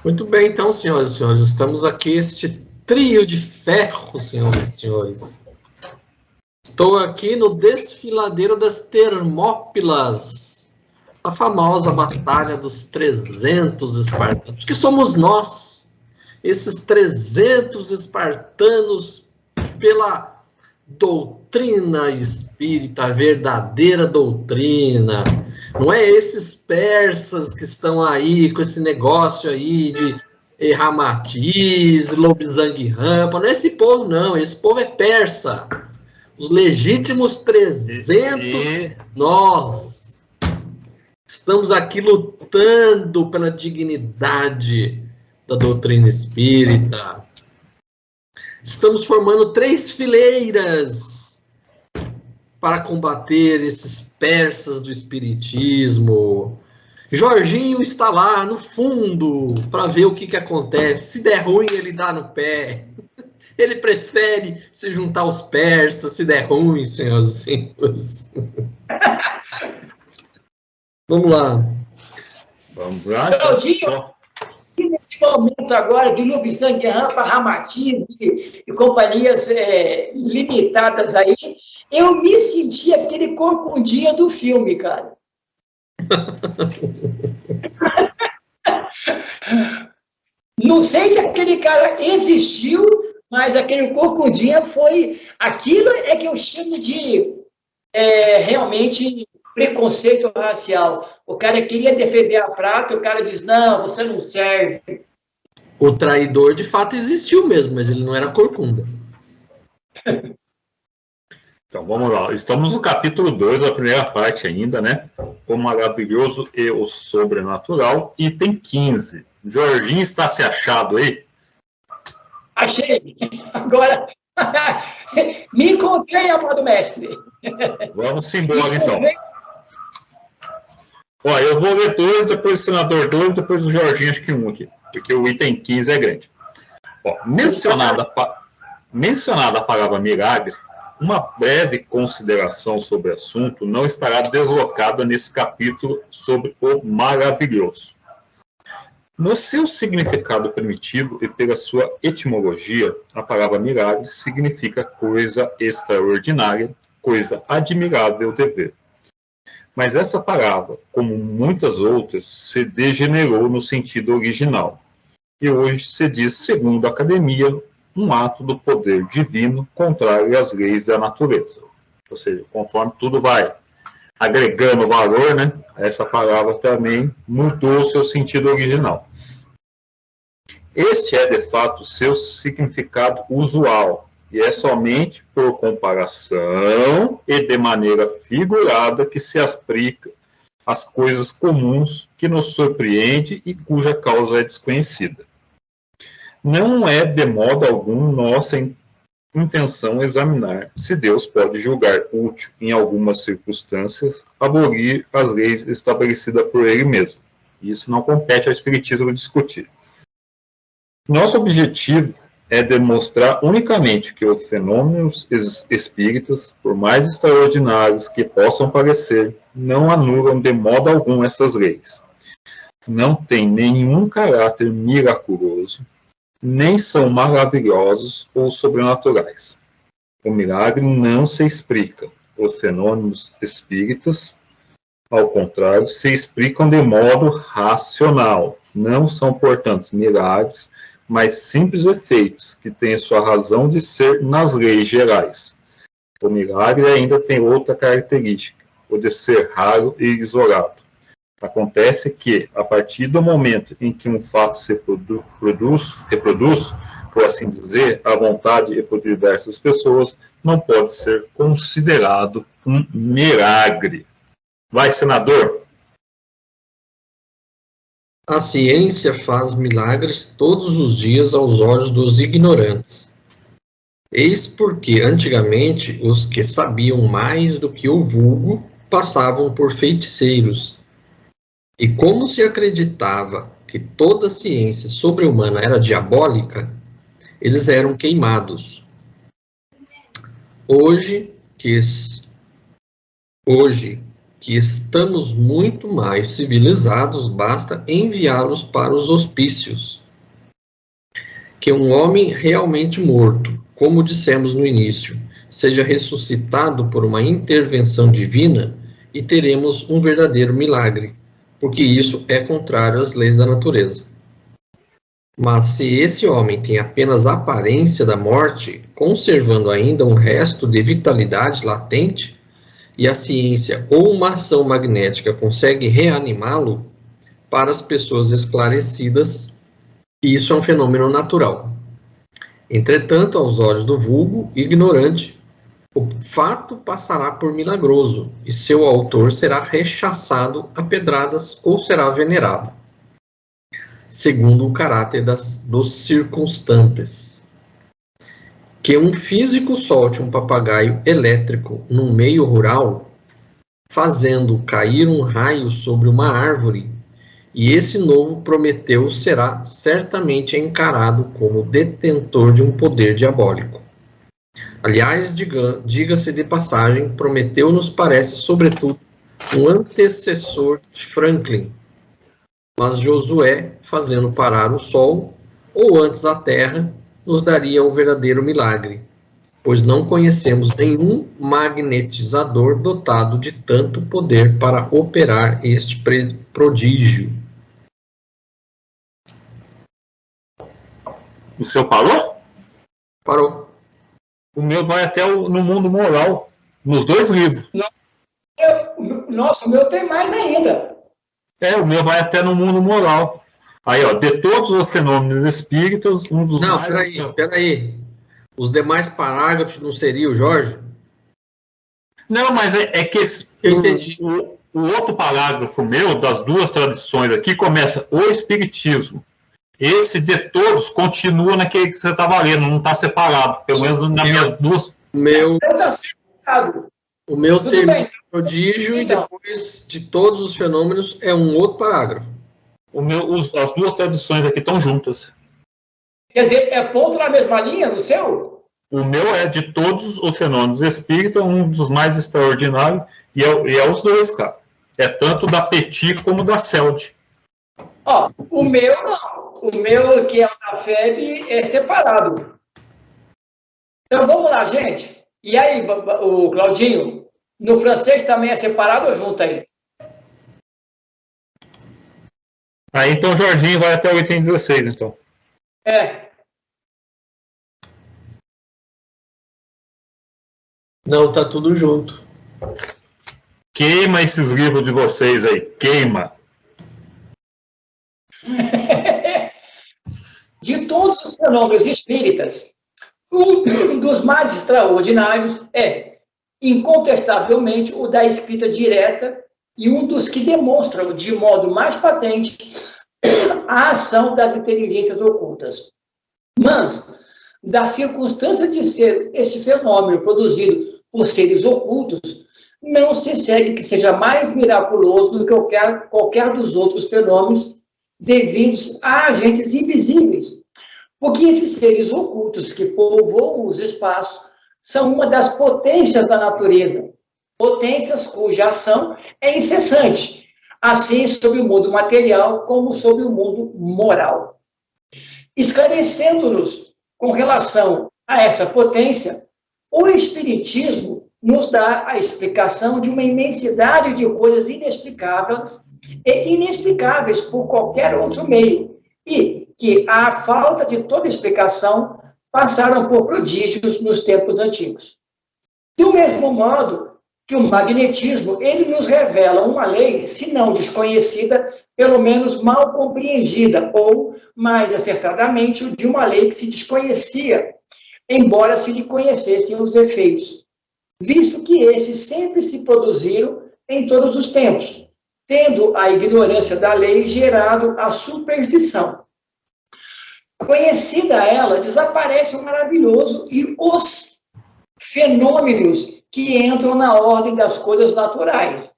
Muito bem, então, senhoras e senhores, estamos aqui, este trio de ferro, senhoras e senhores. Estou aqui no desfiladeiro das Termópilas, a famosa batalha dos 300 espartanos, que somos nós, esses 300 espartanos pela doutrina espírita, a verdadeira doutrina. Não é esses persas que estão aí com esse negócio aí de Ramatiz, Lobzang Rampa. Não é esse povo, não. Esse povo é persa. Os legítimos 300, nós estamos aqui lutando pela dignidade da doutrina espírita. Estamos formando 3 fileiras para combater esses persas do espiritismo. Jorginho está lá no fundo para ver o que acontece. Se der ruim, ele dá no pé. Ele prefere se juntar aos persas, se der ruim, senhoras e senhores. Vamos lá. Vamos lá. Jorginho, nesse momento agora de Lobzang Rampa, Ramatiz e companhias limitadas aí, eu me senti aquele corcundinha do filme, cara. Não sei se aquele cara existiu, mas aquele corcundinha foi... Aquilo é que eu chamo de realmente preconceito racial. O cara queria defender a prata, o cara diz, não, você não serve. O traidor, de fato, existiu mesmo, mas ele não era corcunda. Então, vamos lá. Estamos no capítulo 2, a primeira parte ainda, né? O maravilhoso e o sobrenatural, item 15. Jorginho está se achado aí? Achei. Agora, me encontrei, amado mestre. Vamos embora, então. Ó, eu vou ler 2, depois o senador 2, depois o Jorginho, acho que um aqui, porque o item 15 é grande. Ó, mencionada a palavra milagre, uma breve consideração sobre o assunto não estará deslocada nesse capítulo sobre o maravilhoso. No seu significado primitivo e pela sua etimologia, a palavra milagre significa coisa extraordinária, coisa admirável de ver. Mas essa palavra, como muitas outras, se degenerou no sentido original. E hoje se diz, segundo a academia, um ato do poder divino contrário às leis da natureza. Ou seja, conforme tudo vai agregando valor, né, essa palavra também mudou o seu sentido original. Este é, de fato, seu significado usual, e é somente por comparação e de maneira figurada que se aplica às coisas comuns que nos surpreende e cuja causa é desconhecida. Não é, de modo algum, nossa intenção examinar se Deus pode julgar útil, em algumas circunstâncias, abolir as leis estabelecidas por Ele mesmo. Isso não compete ao Espiritismo discutir. Nosso objetivo é demonstrar unicamente que os fenômenos espíritas, por mais extraordinários que possam parecer, não anulam de modo algum essas leis. Não têm nenhum caráter miraculoso, nem são maravilhosos ou sobrenaturais. O milagre não se explica. Os fenômenos espíritas, ao contrário, se explicam de modo racional. Não são, portanto, milagres, mas simples efeitos que têm sua razão de ser nas leis gerais. O milagre ainda tem outra característica, o de ser raro e isolado. Acontece que, a partir do momento em que um fato se reproduz, por assim dizer, à vontade e por diversas pessoas, não pode ser considerado um milagre. Vai, senador. A ciência faz milagres todos os dias aos olhos dos ignorantes. Eis porque, antigamente, os que sabiam mais do que o vulgo passavam por feiticeiros. E como se acreditava que toda ciência sobre-humana era diabólica, eles eram queimados. Hoje que estamos muito mais civilizados, basta enviá-los para os hospícios. Que um homem realmente morto, como dissemos no início, seja ressuscitado por uma intervenção divina e teremos um verdadeiro milagre, porque isso é contrário às leis da natureza. Mas se esse homem tem apenas a aparência da morte, conservando ainda um resto de vitalidade latente, e a ciência ou uma ação magnética consegue reanimá-lo, para as pessoas esclarecidas, isso é um fenômeno natural. Entretanto, aos olhos do vulgo ignorante, o fato passará por milagroso, e seu autor será rechaçado a pedradas ou será venerado, segundo o caráter dos circunstantes. Que um físico solte um papagaio elétrico num meio rural, fazendo cair um raio sobre uma árvore, e esse novo Prometeu será certamente encarado como detentor de um poder diabólico. Aliás, diga-se de passagem, Prometeu nos parece, sobretudo, um antecessor de Franklin, mas Josué, fazendo parar o sol, ou antes a terra, nos daria o verdadeiro milagre, pois não conhecemos nenhum magnetizador dotado de tanto poder para operar este prodígio. O seu parou? Parou. O meu vai até no mundo moral, nos dois livros. Nossa, o meu tem mais ainda. O meu vai até no mundo moral. Aí, ó, de todos os fenômenos espíritas, um dos mais... Não, peraí. Os demais parágrafos não seriam o Jorge? Não, mas é que eu entendi. O outro parágrafo meu, das duas tradições aqui, começa o Espiritismo. Esse de todos continua naquele que você estava lendo, não está separado. Pelo menos nas minhas duas. Está separado. O meu termina prodígio então. E depois de todos os fenômenos é um outro parágrafo. As duas tradições aqui estão juntas. Quer dizer, é ponto na mesma linha no seu? O meu é de todos os fenômenos espíritas, um dos mais extraordinários, e é os dois, cara. É tanto da Petit como da CELD. Ó, o meu não. O meu, que é o da FEB, é separado. Então vamos lá, gente. E aí, o Claudinho, no francês também é separado ou junto aí? Aí então o Jorginho vai até o item 16, então. Não, tá tudo junto. Queima esses livros de vocês aí, queima. De todos os fenômenos espíritas, um dos mais extraordinários é, incontestavelmente, o da escrita direta e um dos que demonstram de modo mais patente a ação das inteligências ocultas. Mas, da circunstância de ser este fenômeno produzido por seres ocultos, não se segue que seja mais miraculoso do que qualquer dos outros fenômenos devidos a agentes invisíveis, porque esses seres ocultos que povoam os espaços são uma das potências da natureza, potências cuja ação é incessante, assim sobre o mundo material como sobre o mundo moral. Esclarecendo-nos com relação a essa potência, o Espiritismo nos dá a explicação de uma imensidade de coisas inexplicáveis e inexplicáveis por qualquer outro meio, e que, à falta de toda explicação, passaram por prodígios nos tempos antigos. Do mesmo modo que o magnetismo, ele nos revela uma lei, se não desconhecida, pelo menos mal compreendida, ou, mais acertadamente, de uma lei que se desconhecia, embora se lhe conhecessem os efeitos, visto que esses sempre se produziram em todos os tempos, tendo a ignorância da lei gerado a superstição. Conhecida ela, desaparece o maravilhoso e os fenômenos que entram na ordem das coisas naturais.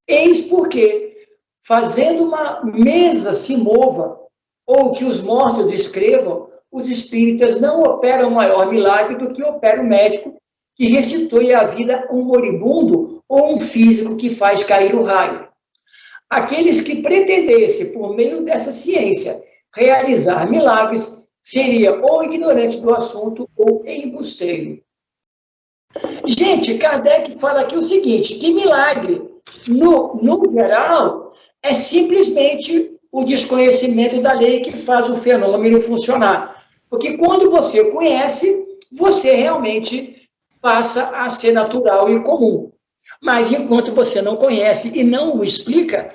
Eis porque, fazendo uma mesa se mova, ou que os mortos escrevam, os espíritas não operam maior milagre do que opera o médico, que restitui à vida um moribundo ou um físico que faz cair o raio. Aqueles que pretendessem, por meio dessa ciência, realizar milagres, seriam ou ignorantes do assunto ou embusteiro. Gente, Kardec fala aqui o seguinte, que milagre, no geral, é simplesmente o desconhecimento da lei que faz o fenômeno funcionar. Porque quando você conhece, você realmente passa a ser natural e comum. Mas enquanto você não conhece e não o explica,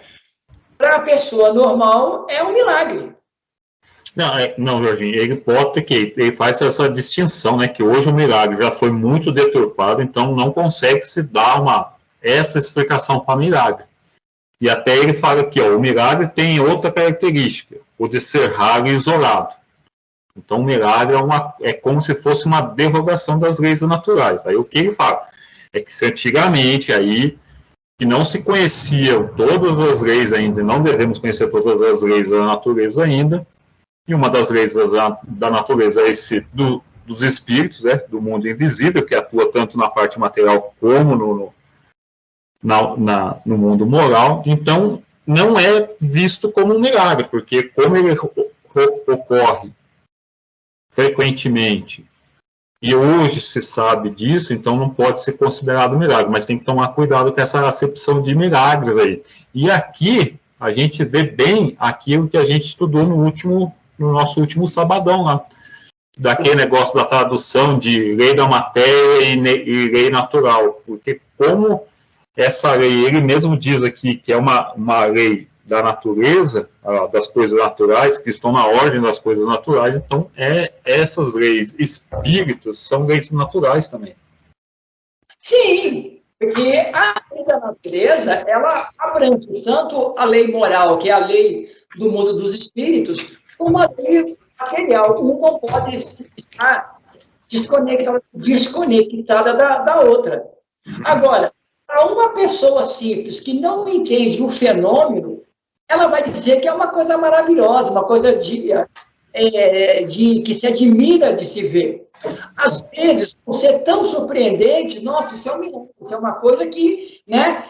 para a pessoa normal é um milagre. Não, Jorginho, ele faz essa distinção, né, que hoje o milagre já foi muito deturpado, então não consegue se dar essa explicação para milagre. E até ele fala aqui, ó, o milagre tem outra característica, o de ser raro e isolado. Então o milagre é como se fosse uma derrogação das leis naturais. Aí o que ele fala? É que se antigamente aí, que não se conheciam todas as leis ainda, e não devemos conhecer todas as leis da natureza ainda, e uma das leis da natureza é esse dos espíritos, né, do mundo invisível, que atua tanto na parte material como no mundo moral. Então, não é visto como um milagre, porque como ele ocorre frequentemente, e hoje se sabe disso, então não pode ser considerado milagre, mas tem que tomar cuidado com essa acepção de milagres aí. E aqui, a gente vê bem aquilo que a gente estudou no nosso último sabadão lá, daquele negócio da tradução de lei da matéria e lei natural, porque como essa lei, ele mesmo diz aqui que é uma lei da natureza, das coisas naturais, que estão na ordem das coisas naturais, então essas leis espíritas são leis naturais também. Sim, porque a lei da natureza, ela abrange tanto a lei moral, que é a lei do mundo dos espíritos, como a lei material. Uma não pode estar desconectada da outra. Agora, para uma pessoa simples que não entende o fenômeno, ela vai dizer que é uma coisa maravilhosa, uma coisa que se admira de se ver. Às vezes, por ser tão surpreendente, nossa, isso é um milagre, isso é uma coisa que, né,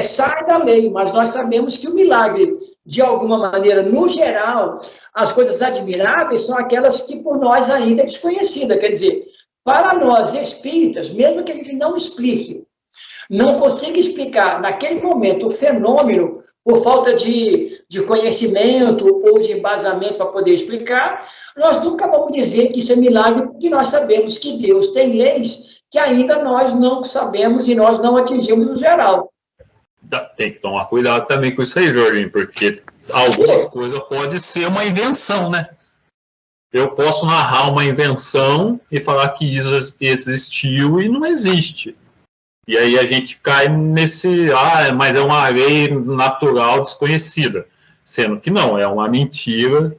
sai da lei, mas nós sabemos que o milagre, de alguma maneira, no geral, as coisas admiráveis são aquelas que por nós ainda é desconhecida. Quer dizer, para nós espíritas, mesmo que a gente não explique, não consiga explicar naquele momento o fenômeno por falta de conhecimento ou de embasamento para poder explicar, nós nunca vamos dizer que isso é milagre, porque nós sabemos que Deus tem leis que ainda nós não sabemos e nós não atingimos no geral. Tem que tomar cuidado também com isso aí, Jorginho, porque algumas coisas podem ser uma invenção, né? Eu posso narrar uma invenção e falar que isso existiu e não existe. E aí a gente cai mas é uma lei natural desconhecida. Sendo que não, é uma mentira.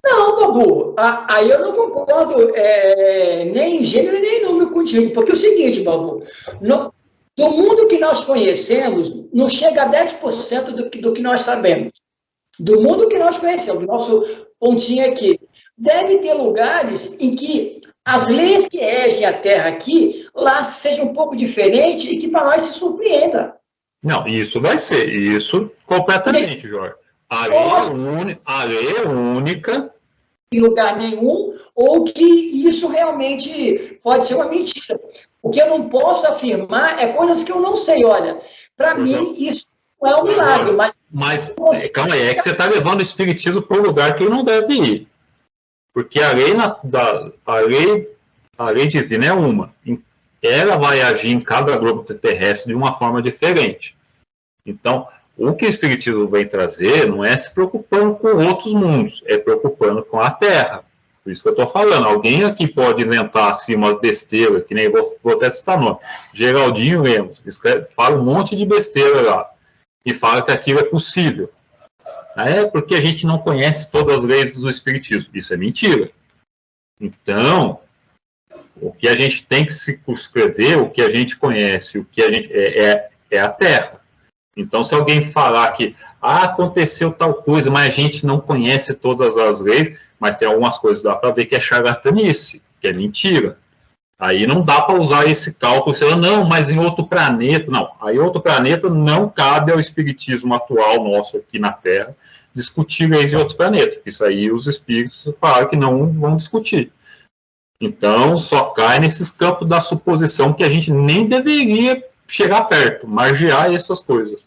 Não, Babu, aí eu não concordo nem em gênero nem em número contigo, porque é o seguinte, Babu, do mundo que nós conhecemos, não chega a 10% do que nós sabemos. Do mundo que nós conhecemos, do nosso pontinho aqui. Deve ter lugares em que as leis que regem a Terra aqui, lá seja um pouco diferente e que para nós se surpreenda. Não, isso vai ser, isso completamente, Jorge. A lei é única. Em lugar nenhum, ou que isso realmente pode ser uma mentira. O que eu não posso afirmar é coisas que eu não sei. Olha, para mim, isso não é um milagre. Mas calma aí, é que você está levando o espiritismo para um lugar que ele não deve ir. Porque a lei divina é uma. Ela vai agir em cada grupo terrestre de uma forma diferente. Então, o que o Espiritismo vem trazer não é se preocupando com outros mundos, é preocupando com a Terra. Por isso que eu estou falando. Alguém aqui pode inventar assim, uma besteira, que nem vou até citar nome. Geraldinho Lemos, fala um monte de besteira lá. E fala que aquilo é possível. É porque a gente não conhece todas as leis do Espiritismo. Isso é mentira. Então, o que a gente tem que circunscrever, o que a gente conhece, o que a gente é a Terra. Então, se alguém falar que aconteceu tal coisa, mas a gente não conhece todas as leis, mas tem algumas coisas, dá para ver que é charlatanice. que é mentira. Aí não dá para usar esse cálculo, você fala, não, mas em outro planeta, não. Aí outro planeta não cabe ao espiritismo atual nosso aqui na Terra discutir leis em outros planetas. Isso aí os espíritos falaram que não vão discutir. Então, só cai nesses campos da suposição que a gente nem deveria chegar perto, margear essas coisas.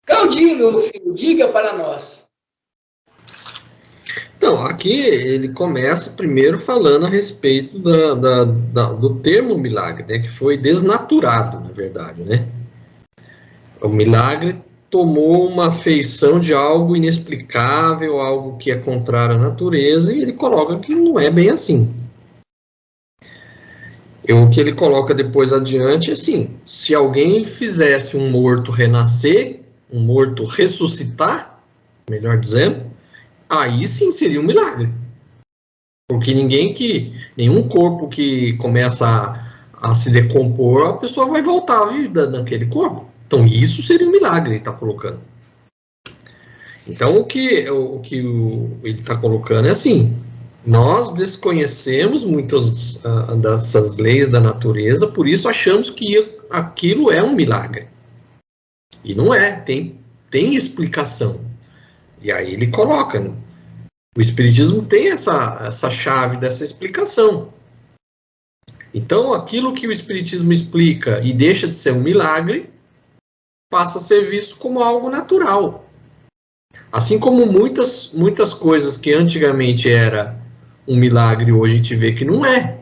Claudinho, meu filho, diga para nós. Então, aqui ele começa primeiro falando a respeito do termo milagre, né, que foi desnaturado, na verdade, né? O milagre tomou uma feição de algo inexplicável, algo que é contrário à natureza, e ele coloca que não é bem assim. O que ele coloca depois adiante é assim, se alguém fizesse um morto renascer, um morto ressuscitar, melhor dizendo, aí sim seria um milagre. Porque nenhum corpo que começa a se decompor, a pessoa vai voltar à vida naquele corpo. Então isso seria um milagre, ele está colocando. Então o que ele está colocando é assim, nós desconhecemos muitas dessas leis da natureza, por isso achamos que aquilo é um milagre. E não é, tem explicação. E aí ele coloca, né? O Espiritismo tem essa chave dessa explicação. Então, aquilo que o Espiritismo explica e deixa de ser um milagre, passa a ser visto como algo natural. Assim como muitas coisas que antigamente era um milagre, hoje a gente vê que não é.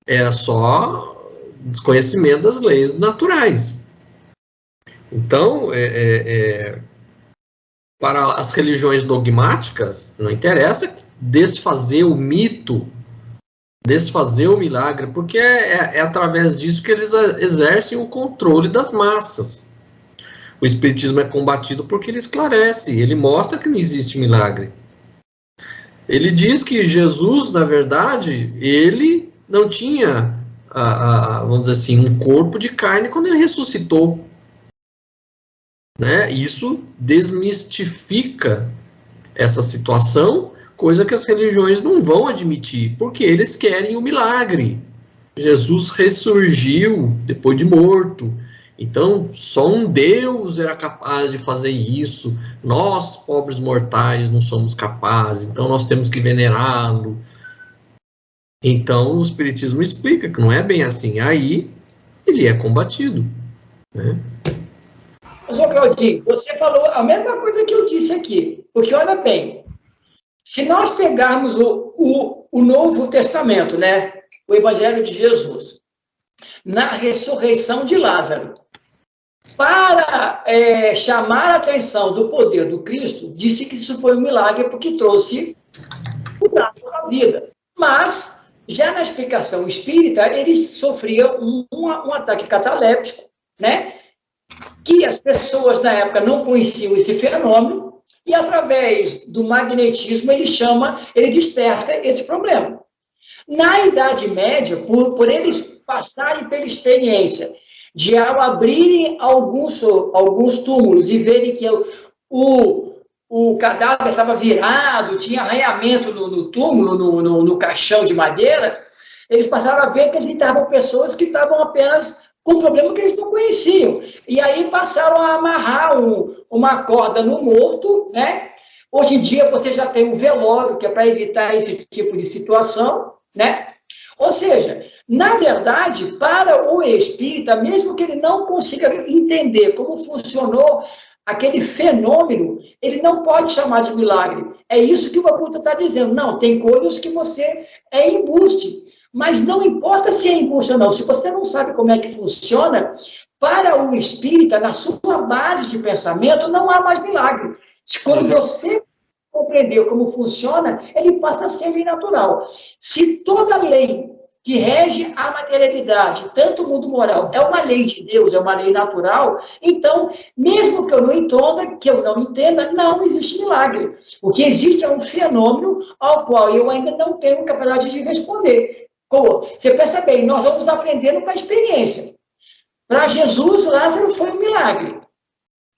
Era só desconhecimento das leis naturais. Então, para as religiões dogmáticas, não interessa desfazer o mito, desfazer o milagre, porque é através disso que eles exercem o controle das massas. O Espiritismo é combatido porque ele esclarece, ele mostra que não existe milagre. Ele diz que Jesus, na verdade, ele não tinha, vamos dizer assim, um corpo de carne quando ele ressuscitou. Né? Isso desmistifica essa situação, coisa que as religiões não vão admitir, porque eles querem o milagre. Jesus ressurgiu depois de morto, então só um Deus era capaz de fazer isso, nós, pobres mortais, não somos capazes, então nós temos que venerá-lo. Então o Espiritismo explica que não é bem assim, aí ele é combatido, né? Mas, Claudinho, você falou a mesma coisa que eu disse aqui, porque olha bem, se nós pegarmos o Novo Testamento, né, o Evangelho de Jesus, na ressurreição de Lázaro, para chamar a atenção do poder do Cristo, disse que isso foi um milagre porque trouxe o Lázaro à vida. Mas, já na explicação espírita, ele sofria um ataque cataléptico, né? Que as pessoas na época não conheciam esse fenômeno, e através do magnetismo ele desperta esse problema. Na Idade Média, por eles passarem pela experiência de, ao abrirem alguns túmulos e verem que o cadáver estava virado, tinha arranhamento no túmulo, no caixão de madeira, eles passaram a ver que eles estavam pessoas que estavam apenas com um problema que eles não conheciam. E aí passaram a amarrar uma corda no morto, né? Hoje em dia você já tem um velório, que é para evitar esse tipo de situação, né? Ou seja, na verdade, para o espírita, mesmo que ele não consiga entender como funcionou aquele fenômeno, ele não pode chamar de milagre. É isso que o Babuta está dizendo. Não, tem coisas que você é embuste. Mas não importa se é embuste ou não, se você não sabe como é que funciona, para o espírita, na sua base de pensamento, não há mais milagre. Quando você compreendeu como funciona, ele passa a ser lei natural. Se toda lei que rege a materialidade, tanto o mundo moral, é uma lei de Deus, é uma lei natural, então, mesmo que eu não entenda, não existe milagre. O que existe é um fenômeno ao qual eu ainda não tenho capacidade de responder. Você percebe bem, nós vamos aprendendo com a experiência. Para Jesus, Lázaro foi um milagre.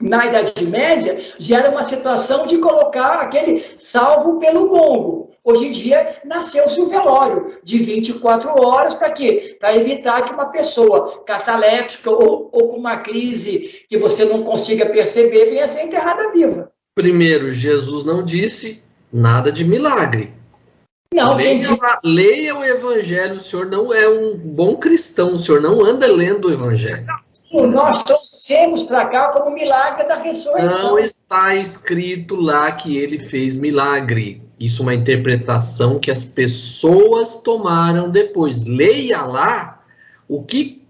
na Idade Média, já era uma situação de colocar aquele salvo pelo gongo. Hoje em dia, nasceu-se o velório de 24 horas, para quê? Para evitar que uma pessoa cataléptica ou com uma crise que você não consiga perceber venha ser enterrada viva. Primeiro, Jesus não disse nada de milagre. Não, quem disse... Leia o Evangelho, o senhor não é um bom cristão, o senhor não anda lendo o Evangelho. Nós trouxemos para cá como milagre da ressurreição. Não está escrito lá que ele fez milagre. Isso é uma interpretação que as pessoas tomaram depois. Leia lá o que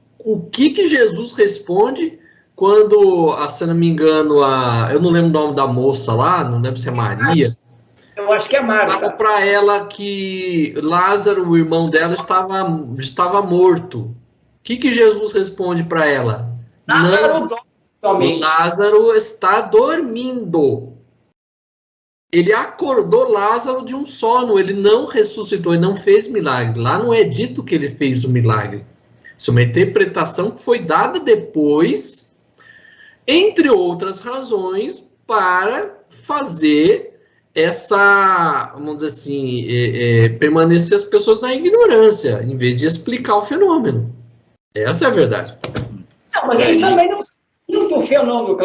Jesus responde quando, se não me engano, eu não lembro o nome da moça lá, não lembro se é Maria. Eu acho que é Marta. Fala para ela que Lázaro, o irmão dela, estava morto. O que Jesus responde para ela? Lázaro está dormindo. Ele acordou Lázaro de um sono, ele não ressuscitou, ele não fez milagre. Lá não é dito que ele fez o milagre. Isso é uma interpretação que foi dada depois, entre outras razões, para fazer essa, vamos dizer assim, permanecer as pessoas na ignorância, em vez de explicar o fenômeno. Essa é a verdade. Não, mas eles também não sabem do fenômeno,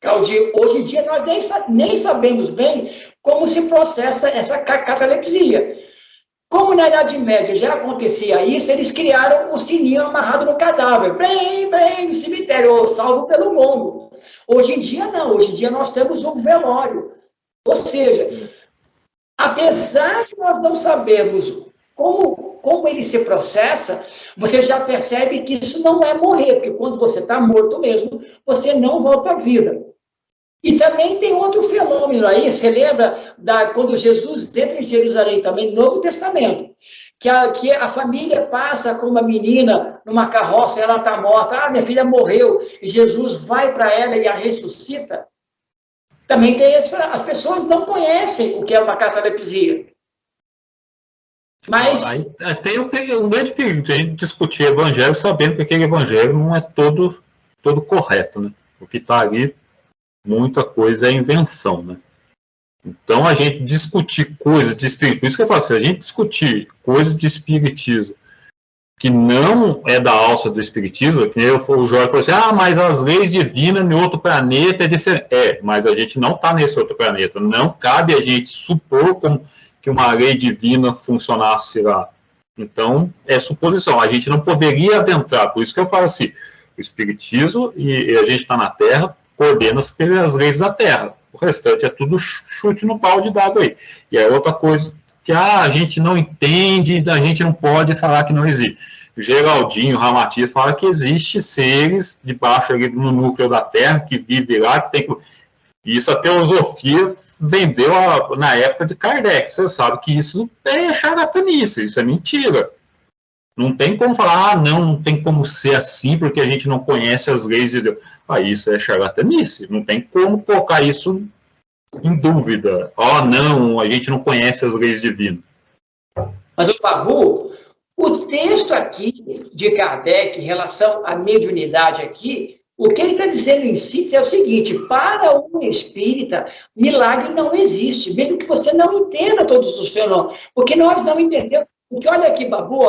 Claudio. Hoje em dia nós nem sabemos bem como se processa essa catalepsia. Como na Idade Média já acontecia isso, eles criaram o sininho amarrado no cadáver. Bem, no cemitério, salvo pelo gongo. Hoje em dia não, hoje em dia nós temos o velório. Ou seja, apesar de nós não sabermos como ele se processa, você já percebe que isso não é morrer, porque quando você está morto mesmo, você não volta à vida. E também tem outro fenômeno aí, você lembra quando Jesus entra em Jerusalém também, no Novo Testamento, que a família passa com uma menina numa carroça, ela está morta, minha filha morreu, e Jesus vai para ela e a ressuscita. Também tem as pessoas não conhecem o que é uma catalepsia. Mas... Tem um grande perigo de a gente discutir evangelho sabendo que aquele evangelho não é todo correto, né? O que está ali, muita coisa é invenção, né? Então, a gente discutir coisas de espiritismo, por isso que eu falo assim, a gente discutir coisas de espiritismo que não é da alça do espiritismo, que o Jorge falou assim, mas as leis divinas em outro planeta é diferente. Mas a gente não está nesse outro planeta. Não cabe a gente supor que uma lei divina funcionasse lá. Então, é suposição. A gente não poderia adentrar. Por isso que eu falo assim, o espiritismo, e a gente está na Terra, coordena-se pelas leis da Terra. O restante é tudo chute no balde dado aí. E é outra coisa que a gente não entende, a gente não pode falar que não existe. Geraldinho Ramatiz fala que existe seres debaixo ali no núcleo da Terra, que vivem lá, que tem que... Isso a teosofia vendeu na época de Kardec. Você sabe que isso é charlatanice, isso é mentira. Não tem como falar, não tem como ser assim, porque a gente não conhece as leis de Deus. Isso é charlatanice, não tem como colocar isso em dúvida. Não, a gente não conhece as leis divinas. Mas o Babu, o texto aqui de Kardec em relação à mediunidade aqui, o que ele está dizendo em síntese é o seguinte: para um espírita, milagre não existe, mesmo que você não entenda todos os fenômenos, porque nós não entendemos. Porque olha aqui, Babu,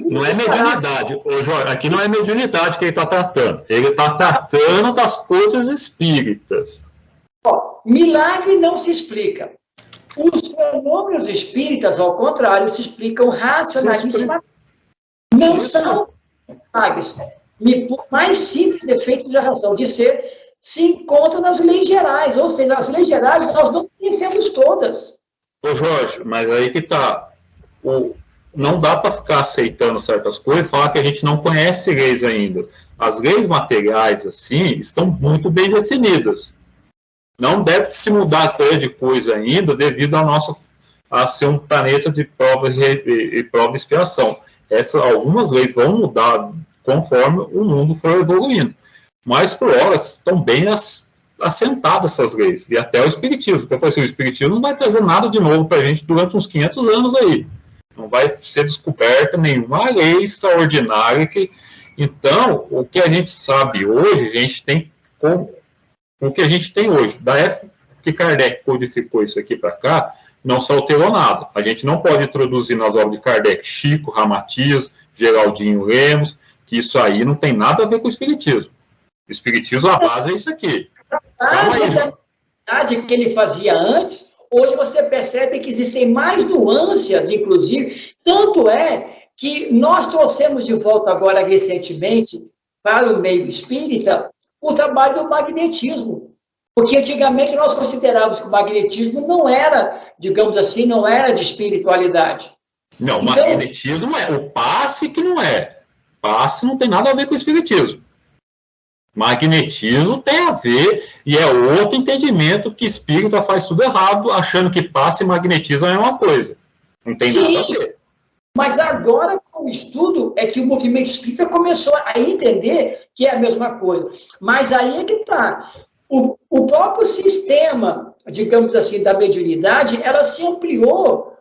não é mediunidade, Jorge, aqui não é mediunidade que ele está tratando, ele está tratando das coisas espíritas. Milagre não se explica. Os fenômenos espíritas, ao contrário, se explicam racionalissimamente. Não são milagres. Por mais simples efeito da razão de ser, se encontra nas leis gerais. Ou seja, as leis gerais nós não conhecemos todas. Jorge, mas aí que está. Não dá para ficar aceitando certas coisas e falar que a gente não conhece leis ainda. As leis materiais, assim, estão muito bem definidas. Não deve se mudar coisa de coisa ainda devido a ser um planeta de prova e expiação. Algumas leis vão mudar conforme o mundo for evoluindo. Mas, por hora, estão bem assentadas essas leis. E até o espiritismo. Porque eu falei assim, o espiritismo não vai trazer nada de novo para a gente durante uns 500 anos aí. Não vai ser descoberta nenhuma lei extraordinária. Então, o que a gente sabe hoje, a gente tem como com o que a gente tem hoje. Da época que Kardec codificou isso aqui para cá, não se alterou nada. A gente não pode introduzir nas obras de Kardec Chico, Ramatiz, Geraldinho Lemos, que isso aí não tem nada a ver com o Espiritismo. O Espiritismo, a base é isso aqui. A base da verdade que ele fazia antes, hoje você percebe que existem mais nuances, inclusive, tanto é que nós trouxemos de volta agora, recentemente, para o meio espírita, o trabalho do magnetismo. Porque antigamente nós considerávamos que o magnetismo não era, digamos assim, não era de espiritualidade. Não, então, magnetismo é o passe que não é. Passe não tem nada a ver com o espiritismo. Magnetismo tem a ver, e é outro entendimento que espírita faz tudo errado, achando que passe e magnetismo é a mesma coisa. Não tem nada a ver. Mas agora, com o estudo, é que o movimento espírita começou a entender que é a mesma coisa. Mas aí é que está. O próprio sistema, digamos assim, da mediunidade, ela se ampliou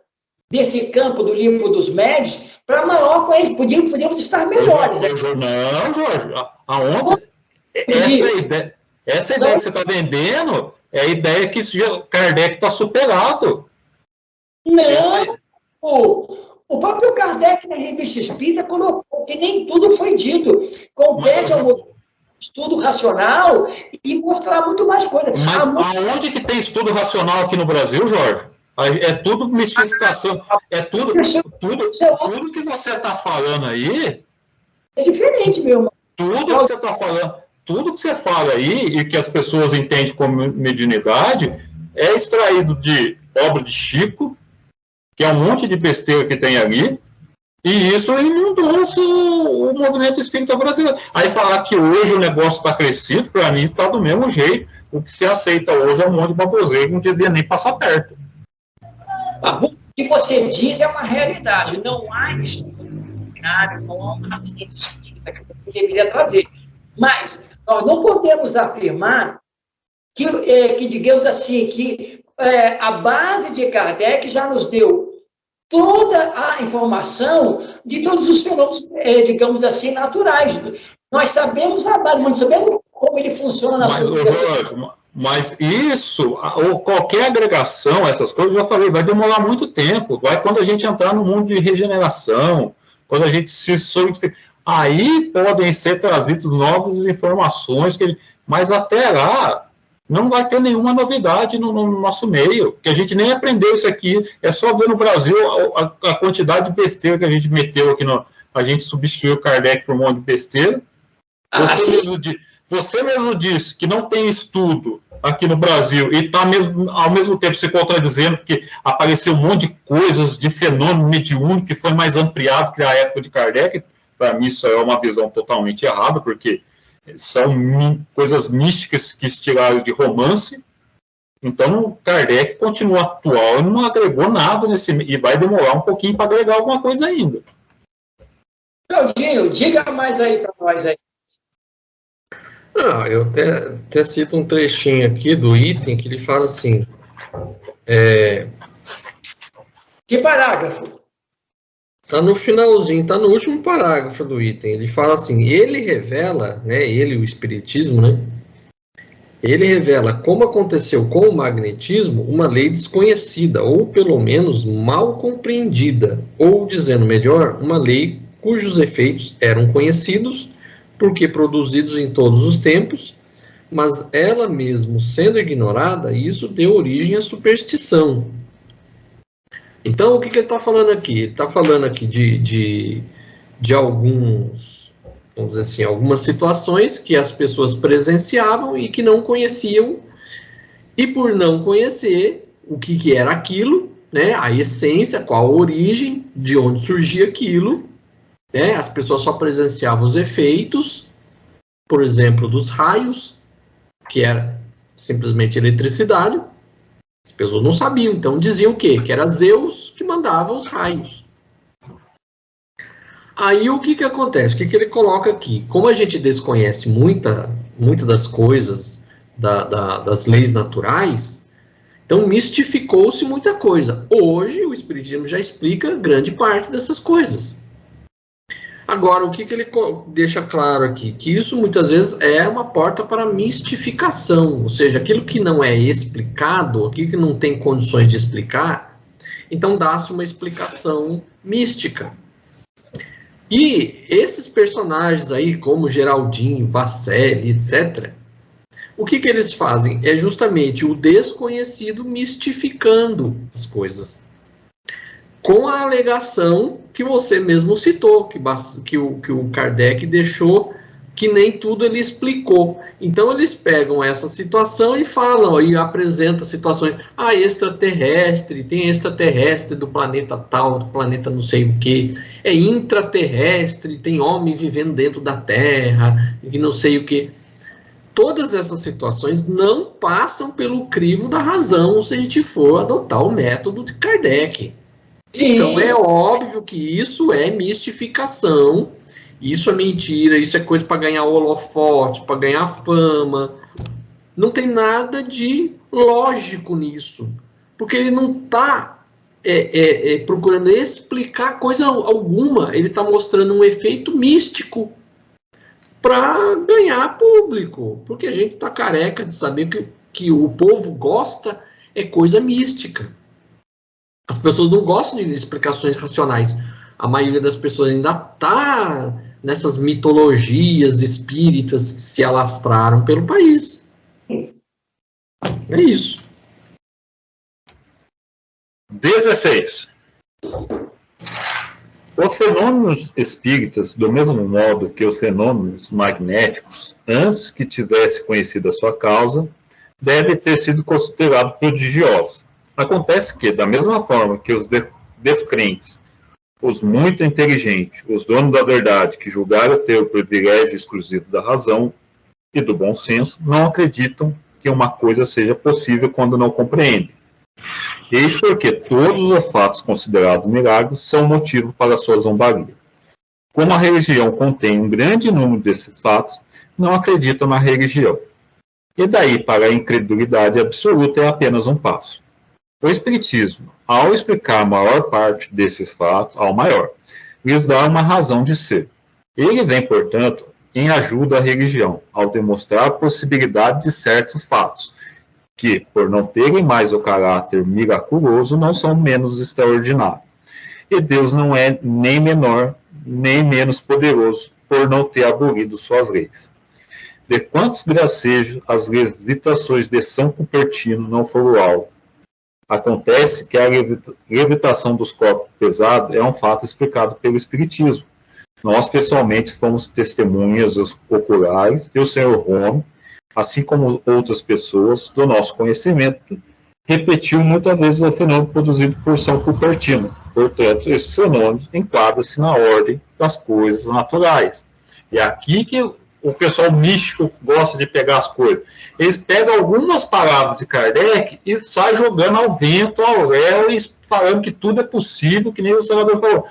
desse campo do livro dos médios para maior conhecimento. Podíamos estar melhores. Não, Jorge. Aonde? Essa ideia que você está vendendo é a ideia que Kardec está superado. Não. O próprio Kardec, na Revista Espírita, colocou que nem tudo foi dito. Compete ao estudo racional e mostrar muito mais coisas. Mas aonde que tem estudo racional aqui no Brasil, Jorge? É tudo mistificação. É tudo que você está falando aí. É diferente, meu irmão. Tudo que você está falando, tudo que você fala aí e que as pessoas entendem como mediunidade é extraído de obra de Chico, que é um monte de besteira que tem ali, e isso inundou o movimento espírita brasileiro. Aí falar que hoje o negócio está crescido, para mim está do mesmo jeito. O que se aceita hoje é um monte de baboseiro que não devia nem passar perto. O que você diz é uma realidade. Não há estudo como a ciência espírita que você deveria trazer. Mas nós não podemos afirmar que digamos assim, que a base de Kardec já nos deu toda a informação de todos os fenômenos, digamos assim, naturais. Nós sabemos a base, mas não sabemos como ele funciona na sua. Mas isso, ou qualquer agregação, essas coisas, eu já falei, vai demorar muito tempo. Vai quando a gente entrar no mundo de regeneração, quando a gente se solidificar. Aí podem ser trazidas novas informações, mas até lá não vai ter nenhuma novidade no nosso meio, que a gente nem aprendeu isso aqui. É só ver no Brasil a quantidade de besteira que a gente meteu aqui. A gente substituiu o Kardec por um monte de besteira. Você mesmo disse que não tem estudo aqui no Brasil e está ao mesmo tempo se contradizendo, porque apareceu um monte de coisas de fenômeno mediúnico que foi mais ampliado que a época de Kardec. Para mim isso é uma visão totalmente errada, porque são coisas místicas que se tiraram de romance. Então Kardec continua atual e não agregou nada e vai demorar um pouquinho para agregar alguma coisa ainda. Claudinho, diga mais aí para nós aí. Eu até cito um trechinho aqui do item que ele fala assim. Que parágrafo? Está no finalzinho, está no último parágrafo do item. Ele fala assim, ele revela, o espiritismo, ele revela como aconteceu com o magnetismo uma lei desconhecida, ou pelo menos mal compreendida, ou, dizendo melhor, uma lei cujos efeitos eram conhecidos, porque produzidos em todos os tempos, mas ela mesmo sendo ignorada, isso deu origem à superstição. Então, o que ele está falando aqui? Ele está falando aqui de alguns, vamos dizer assim, algumas situações que as pessoas presenciavam e que não conheciam, e por não conhecer o que era aquilo, a essência, qual a origem, de onde surgia aquilo, as pessoas só presenciavam os efeitos, por exemplo, dos raios, que era simplesmente eletricidade. As pessoas não sabiam, então diziam o quê? Que era Zeus que mandava os raios. Aí o que acontece? O que ele coloca aqui? Como a gente desconhece muita das coisas das leis naturais, então mistificou-se muita coisa. Hoje o Espiritismo já explica grande parte dessas coisas. Agora, o que ele deixa claro aqui? Que isso muitas vezes é uma porta para mistificação, ou seja, aquilo que não é explicado, aquilo que não tem condições de explicar, então dá-se uma explicação mística. E esses personagens aí, como Geraldinho, Bacelli, etc., o que eles fazem? É justamente o desconhecido mistificando as coisas. Com a alegação que você mesmo citou, que o Kardec deixou, que nem tudo ele explicou. Então eles pegam essa situação e falam, e apresentam situações, extraterrestre, tem extraterrestre do planeta tal, do planeta não sei o que, é intraterrestre, tem homem vivendo dentro da Terra, e não sei o que. Todas essas situações não passam pelo crivo da razão se a gente for adotar o método de Kardec. Sim. Então é óbvio que isso é mistificação, isso é mentira, isso é coisa para ganhar holofote, para ganhar fama. Não tem nada de lógico nisso, porque ele não está procurando explicar coisa alguma, ele está mostrando um efeito místico para ganhar público, porque a gente está careca de saber que o povo gosta é coisa mística. As pessoas não gostam de explicações racionais. A maioria das pessoas ainda está nessas mitologias espíritas que se alastraram pelo país. É isso. 16. Os fenômenos espíritas, do mesmo modo que os fenômenos magnéticos, antes que tivesse conhecido a sua causa, devem ter sido considerados prodigiosos. Acontece que, da mesma forma que os descrentes, os muito inteligentes, os donos da verdade, que julgaram ter o privilégio exclusivo da razão e do bom senso, não acreditam que uma coisa seja possível quando não compreendem. Eis porque todos os fatos considerados milagres são motivo para a sua zombaria. Como a religião contém um grande número desses fatos, não acreditam na religião. E daí para a incredulidade absoluta é apenas um passo. O Espiritismo, ao explicar a maior parte desses fatos, ao maior, lhes dá uma razão de ser. Ele vem, portanto, em ajuda à religião, ao demonstrar a possibilidade de certos fatos, que, por não terem mais o caráter miraculoso, não são menos extraordinários. E Deus não é nem menor, nem menos poderoso, por não ter abolido suas leis. De quantos gracejos as visitações de São Cupertino não foram alvo? Acontece que a levitação dos corpos pesados é um fato explicado pelo Espiritismo. Nós, pessoalmente, fomos testemunhas oculares, e o Sr. Rome, assim como outras pessoas do nosso conhecimento, repetiu muitas vezes o fenômeno produzido por São Cupertino. Portanto, esse fenômeno enquadra-se na ordem das coisas naturais. E é aqui que o pessoal místico gosta de pegar as coisas. Eles pegam algumas palavras de Kardec e saem jogando ao vento, ao léu, e falando que tudo é possível, que nem o senador falou.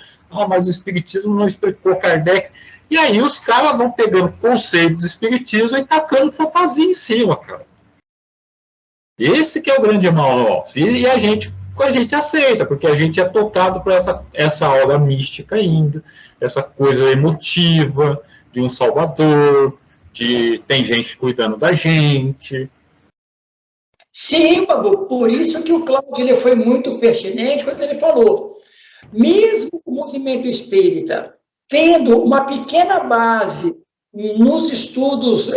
Mas o Espiritismo não explicou Kardec. E aí os caras vão pegando conceitos do Espiritismo e tacando fantasia em cima, cara. Esse que é o grande mal nosso. E a gente aceita, porque a gente é tocado por essa aura mística ainda, essa coisa emotiva, de um salvador, tem gente cuidando da gente. Sim, Babu, por isso que o Cláudio ele foi muito pertinente quando ele falou, mesmo o movimento espírita, tendo uma pequena base nos estudos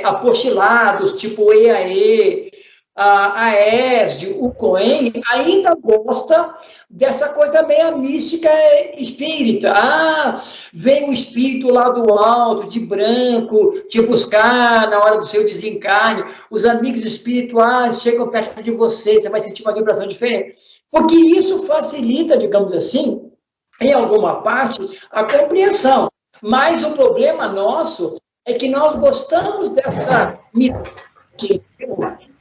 apostilados, tipo o EAE, a ESD, o COEN, ainda gosta dessa coisa meio mística espírita. Vem o espírito lá do alto, de branco, te buscar na hora do seu desencarne. Os amigos espirituais chegam perto de você, você vai sentir uma vibração diferente. Porque isso facilita, digamos assim, em alguma parte, a compreensão. Mas o problema nosso é que nós gostamos dessa mitologia.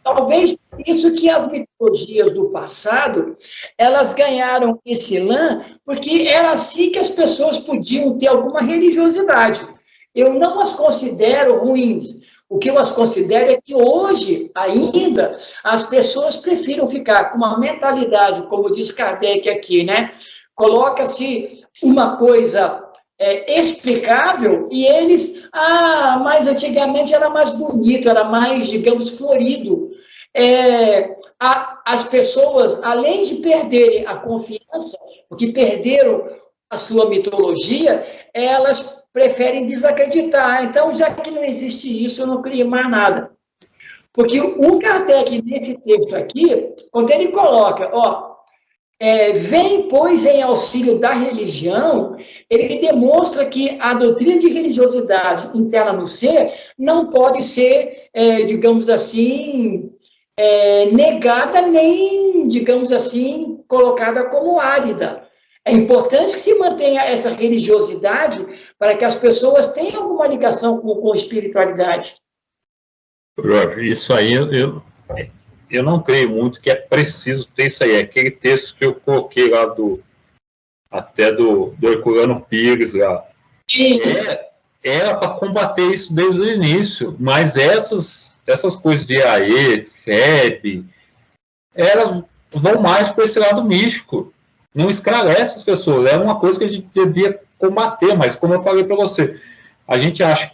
Talvez por isso que as mitologias do passado, elas ganharam esse lã, porque era assim que as pessoas podiam ter alguma religiosidade. Eu não as considero ruins. O que eu as considero é que hoje, ainda, as pessoas prefiram ficar com uma mentalidade, como diz Kardec aqui, né? Coloca-se uma coisa explicável, e eles, mas antigamente era mais bonito, era mais, digamos, florido. As pessoas, além de perderem a confiança, porque perderam a sua mitologia, elas preferem desacreditar. Então, já que não existe isso, eu não crio mais nada. Porque o Kardec, nesse texto aqui, quando ele coloca, vem, pois, em auxílio da religião, ele demonstra que a doutrina de religiosidade interna no ser não pode ser, digamos assim, negada nem, digamos assim, colocada como árida. É importante que se mantenha essa religiosidade para que as pessoas tenham alguma ligação com espiritualidade. Jorge, isso aí eu não creio muito que é preciso ter isso aí. É aquele texto que eu coloquei lá até do Herculano Pires lá. Era para combater isso desde o início, mas essas coisas de AE, FEB, elas vão mais para esse lado místico. Não esclarece as pessoas. É uma coisa que a gente devia combater, mas como eu falei para você, a gente acha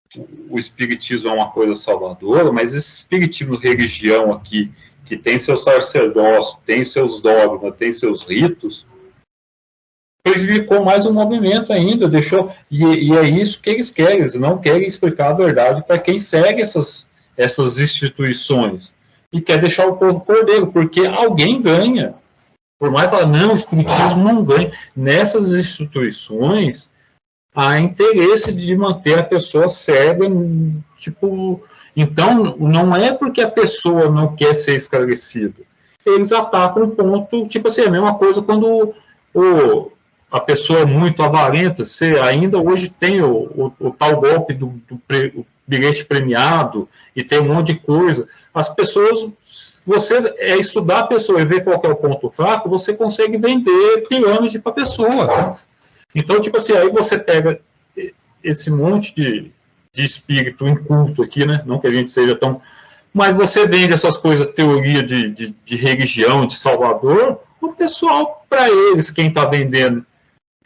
que o espiritismo é uma coisa salvadora, mas esse espiritismo religião aqui, que tem seu sacerdócio, tem seus dogmas, tem seus ritos, prejudicou mais o movimento ainda, e é isso que eles querem, eles não querem explicar a verdade para quem segue essas instituições, e quer deixar o povo cordeiro, porque alguém ganha. Por mais falar, não, o espiritismo não ganha. Nessas instituições, há interesse de manter a pessoa cega, tipo... Então, não é porque a pessoa não quer ser esclarecida. Eles atacam um ponto, tipo assim, a mesma coisa quando a pessoa é muito avarenta, você ainda hoje tem o tal golpe do bilhete premiado, e tem um monte de coisa. As pessoas, você estudar a pessoa e ver qual é o ponto fraco, você consegue vender pirâmide para a pessoa. Então, tipo assim, aí você pega esse monte de espírito inculto aqui, né? Não que a gente seja tão... Mas você vende essas coisas, teoria de religião, de Salvador, o pessoal, para eles, quem está vendendo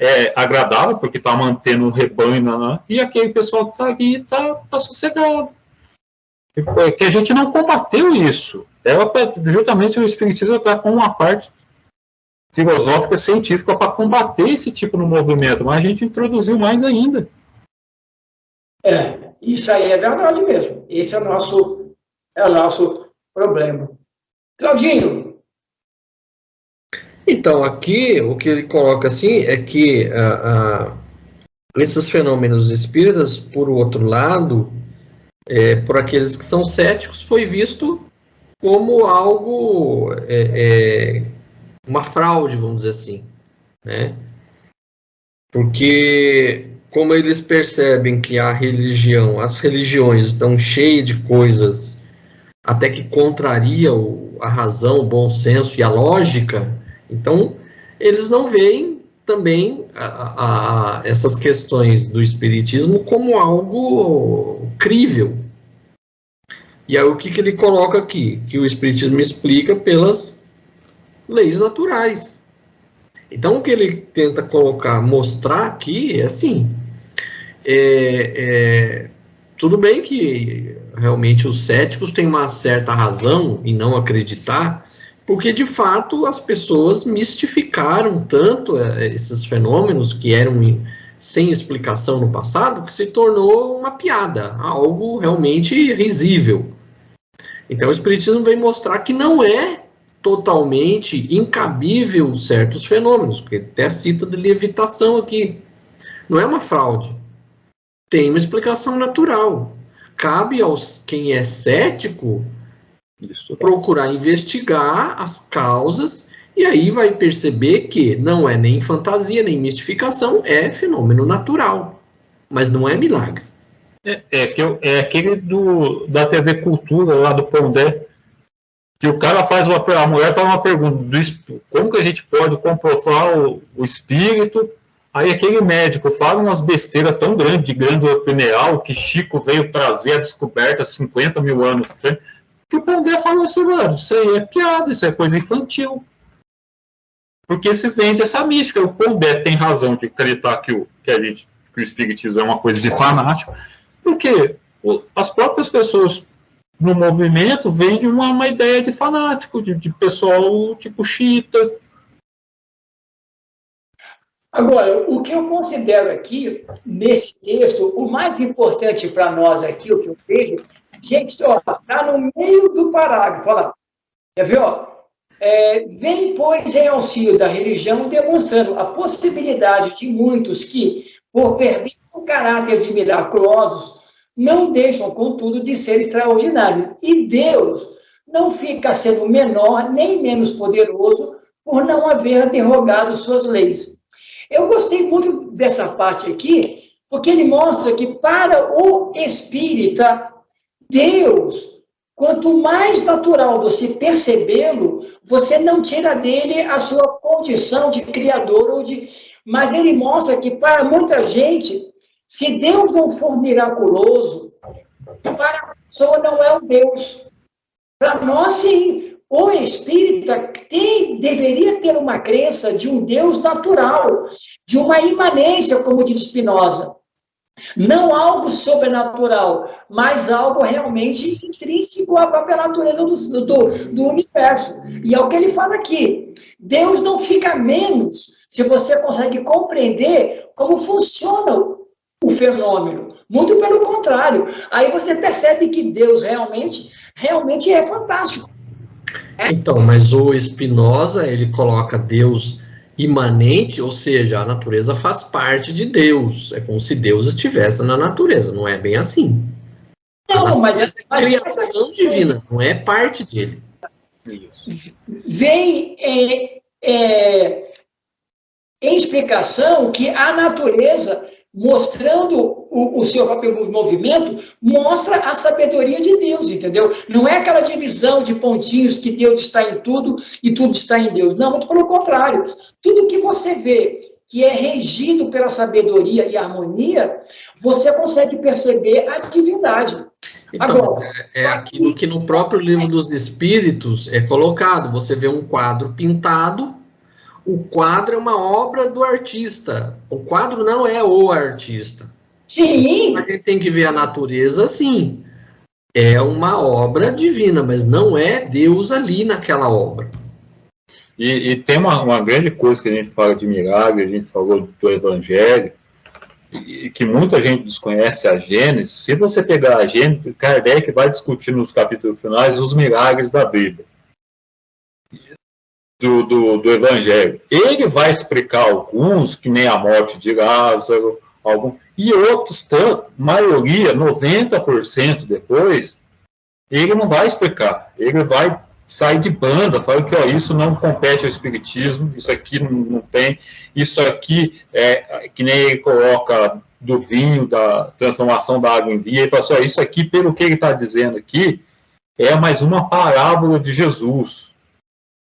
é agradável, porque está mantendo um rebanho, né? E aquele pessoal que está ali está sossegado. É que a gente não combateu isso. Justamente o espiritismo está com uma parte filosófica, científica, para combater esse tipo de movimento, mas a gente introduziu mais ainda. Isso aí é verdade mesmo. Esse é o nosso problema. Claudinho. Então, aqui, o que ele coloca assim é que esses fenômenos espíritas, por outro lado, por aqueles que são céticos, foi visto como algo, uma fraude, vamos dizer assim, né? Porque, como eles percebem que as religiões estão cheias de coisas até que contraria a razão, o bom senso e a lógica, então eles não veem também essas questões do espiritismo como algo crível. E aí o que ele coloca aqui? Que o espiritismo explica pelas leis naturais. Então o que ele tenta mostrar aqui é assim, tudo bem que realmente os céticos têm uma certa razão em não acreditar, porque de fato as pessoas mistificaram tanto esses fenômenos que eram sem explicação no passado, que se tornou uma piada, algo realmente risível. Então o espiritismo vem mostrar que não é totalmente incabível certos fenômenos, porque até cita de levitação aqui, não é uma fraude, tem uma explicação natural. Cabe aos quem é cético procurar investigar as causas, e aí vai perceber que não é nem fantasia, nem mistificação, é fenômeno natural, mas não é milagre. É aquele da TV Cultura, lá do Pondé, que o cara a mulher faz uma pergunta, como que a gente pode comprovar o espírito? Aí aquele médico fala umas besteiras tão grandes, de glândula pineal, que Chico veio trazer a descoberta 50 mil anos, que o Pondé falou assim, mano, isso aí é piada, isso é coisa infantil. porque se vende essa mística. O Colbert tem razão de acreditar que o espiritismo é uma coisa de fanático, porque as próprias pessoas no movimento vendem uma ideia de fanático, de pessoal tipo xiita. Agora, o que eu considero aqui, nesse texto, o mais importante para nós aqui, o que eu vejo, gente, está no meio do parágrafo, olha lá, quer ver, ó? Vem, pois, em auxílio da religião, demonstrando a possibilidade de muitos que, por perder o caráter de miraculosos, não deixam, contudo, de ser extraordinários. E Deus não fica sendo menor nem menos poderoso por não haver derrogado suas leis. Eu gostei muito dessa parte aqui, porque ele mostra que para o espírita, Deus, quanto mais natural você percebê-lo, você não tira dele a sua condição de criador, mas ele mostra que para muita gente, se Deus não for miraculoso, para a pessoa não é um Deus. Para nós, sim. O espírita deveria ter uma crença de um Deus natural, de uma imanência, como diz Spinoza. Não algo sobrenatural, mas algo realmente intrínseco à própria natureza do universo. E é o que ele fala aqui. Deus não fica menos se você consegue compreender como funciona o fenômeno. Muito pelo contrário. Aí você percebe que Deus realmente é fantástico. Então, mas o Spinoza, ele coloca Deus imanente, ou seja, a natureza faz parte de Deus. É como se Deus estivesse na natureza, não é bem assim. Não, mas é criação divina, não é parte dele. Vem em explicação que a natureza, mostrando o seu próprio movimento, mostra a sabedoria de Deus, entendeu? Não é aquela divisão de pontinhos que Deus está em tudo e tudo está em Deus. Não, muito pelo contrário. Tudo que você vê que é regido pela sabedoria e harmonia, você consegue perceber a divindade. Então, agora, é aquilo que no próprio livro dos Espíritos é colocado. Você vê um quadro pintado, o quadro é uma obra do artista. O quadro não é o artista. Sim. A gente tem que ver a natureza, sim. É uma obra divina, mas não é Deus ali naquela obra. E tem uma grande coisa que a gente fala de milagre, a gente falou do Evangelho, e que muita gente desconhece a Gênesis. Se você pegar a Gênesis, Kardec vai discutir nos capítulos finais os milagres da Bíblia. Do Evangelho. Ele vai explicar alguns, que nem a morte de Lázaro, e outros, maioria, 90% depois, ele não vai explicar. Ele vai sair de banda, fala que isso não compete ao espiritismo, isso aqui não tem, isso aqui é que nem ele coloca do vinho, da transformação da água em vinho, ele fala assim, isso aqui, pelo que ele está dizendo aqui, é mais uma parábola de Jesus.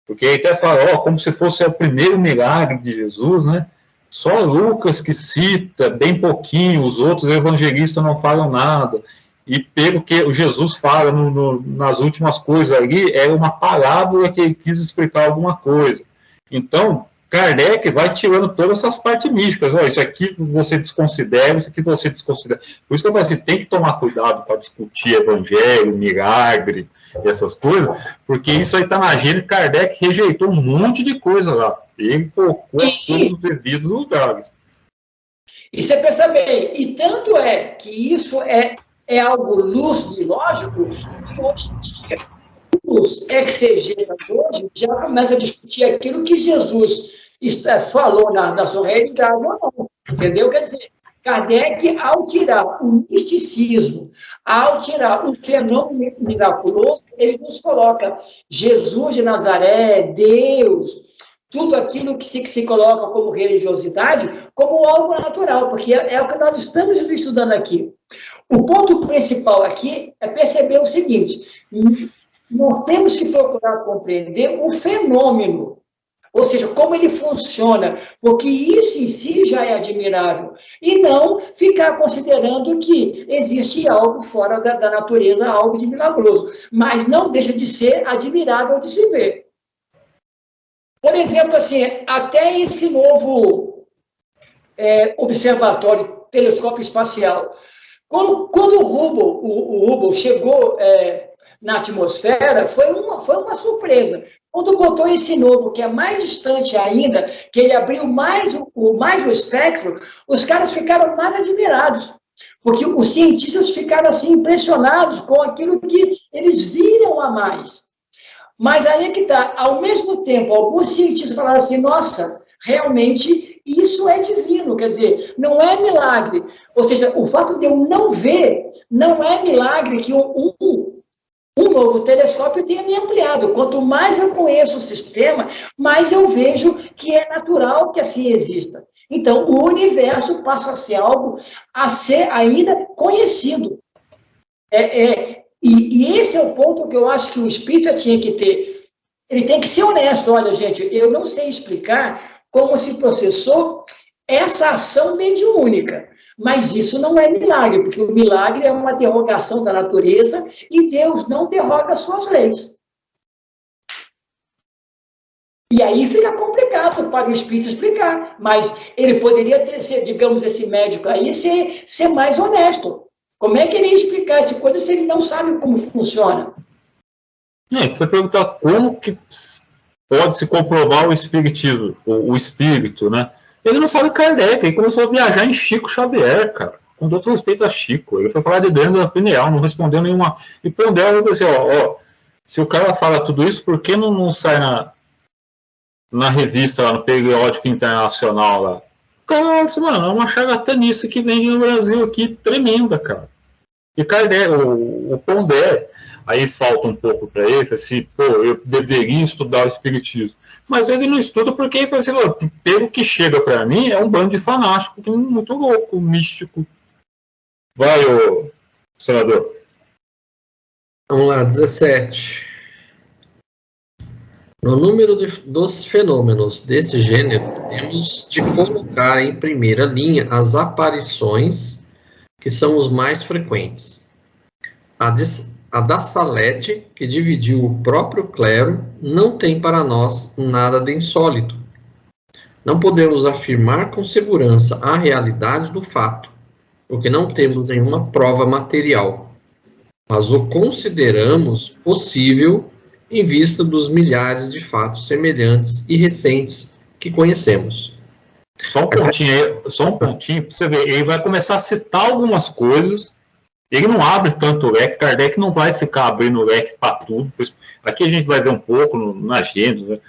Porque ele até fala, como se fosse o primeiro milagre de Jesus, né? Só Lucas que cita bem pouquinho, os outros evangelistas não falam nada. E pelo que o Jesus fala nas últimas coisas ali, é uma parábola que ele quis explicar alguma coisa. Então, Kardec vai tirando todas essas partes místicas. Isso aqui você desconsidera, isso aqui você desconsidera. Por isso que eu falo assim, tem que tomar cuidado para discutir evangelho, milagre, e essas coisas, porque isso aí está na Gênesis. Kardec rejeitou um monte de coisa lá. Ele colocou as coisas nos devidos lugares. E você pensa bem, e tanto é que isso é algo lúcido e lógico, que hoje em dia, os exegetas hoje já começam a discutir aquilo que Jesus falou na sua realidade ou não, entendeu? Quer dizer, Kardec, ao tirar o misticismo, ao tirar o fenômeno miraculoso, ele nos coloca Jesus de Nazaré, Deus, tudo aquilo que se coloca como religiosidade, como algo natural, porque é o que nós estamos estudando aqui. O ponto principal aqui é perceber o seguinte, nós temos que procurar compreender o fenômeno, ou seja, como ele funciona, porque isso em si já é admirável, e não ficar considerando que existe algo fora da natureza, algo de milagroso, mas não deixa de ser admirável de se ver. Por exemplo, assim, até esse novo observatório, telescópio espacial, quando o Hubble chegou na atmosfera, foi uma surpresa. Quando botou esse novo, que é mais distante ainda, que ele abriu mais o espectro, os caras ficaram mais admirados, porque os cientistas ficaram assim impressionados com aquilo que eles viram a mais. Mas aí é que está, ao mesmo tempo, alguns cientistas falaram assim, nossa, realmente isso é divino, quer dizer, não é milagre. Ou seja, o fato de eu não ver, não é milagre que um novo telescópio tenha me ampliado. Quanto mais eu conheço o sistema, mais eu vejo que é natural que assim exista. Então, o universo passa a ser algo a ser ainda conhecido. E esse é o ponto que eu acho que o espírita tinha que ter. Ele tem que ser honesto. Olha, gente, eu não sei explicar como se processou essa ação mediúnica. Mas isso não é milagre, porque o milagre é uma derrogação da natureza e Deus não derroga suas leis. E aí fica complicado para o espírito explicar, mas ele poderia ter, digamos, esse médico aí ser mais honesto. Como é que ele ia explicar essa coisa se ele não sabe como funciona? Você perguntar como que pode se comprovar o espiritismo, o espírito, né? Ele não sabe Kardec, ele começou a viajar em Chico Xavier, cara. Com todo respeito a Chico. Ele foi falar de glândula pineal, não respondeu nenhuma. E Pondé, eu falei assim, se o cara fala tudo isso, por que não sai na revista, lá no periódico internacional lá? O cara disse, mano, é uma charlatanice que vem no Brasil aqui, tremenda, cara. E Kardec, o Pondé, aí falta um pouco para ele, assim, eu deveria estudar o espiritismo. Mas ele não estuda porque ele fala assim, pelo que chega para mim, é um bando de fanático, muito louco, místico. Vai, senador. Vamos lá, 17. No número dos fenômenos desse gênero, temos de colocar em primeira linha as aparições, que são os mais frequentes. A da Salete, que dividiu o próprio clero, não tem para nós nada de insólito. Não podemos afirmar com segurança a realidade do fato, porque não temos nenhuma prova material, mas o consideramos possível em vista dos milhares de fatos semelhantes e recentes que conhecemos. Só um pontinho, para você ver, ele vai começar a citar algumas coisas. Ele não abre tanto o leque, Kardec não vai ficar abrindo o leque para tudo. Aqui a gente vai ver um pouco na agenda. Né?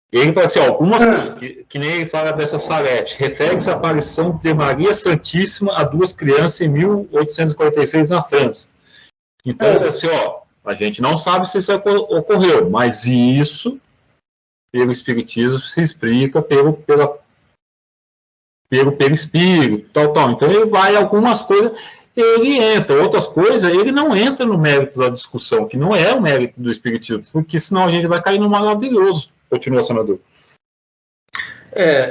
Ele fala assim, algumas coisas, que nem ele fala dessa Salete, refere-se à aparição de Maria Santíssima a duas crianças em 1846 na França. Então, ele assim, a gente não sabe se isso ocorreu, mas isso, pelo Espiritismo, se explica pelo espírito, tal. Então, ele vai algumas coisas... ele entra, outras coisas, ele não entra no mérito da discussão, que não é o mérito do espiritismo, porque senão a gente vai cair no maravilhoso. Continua, senador.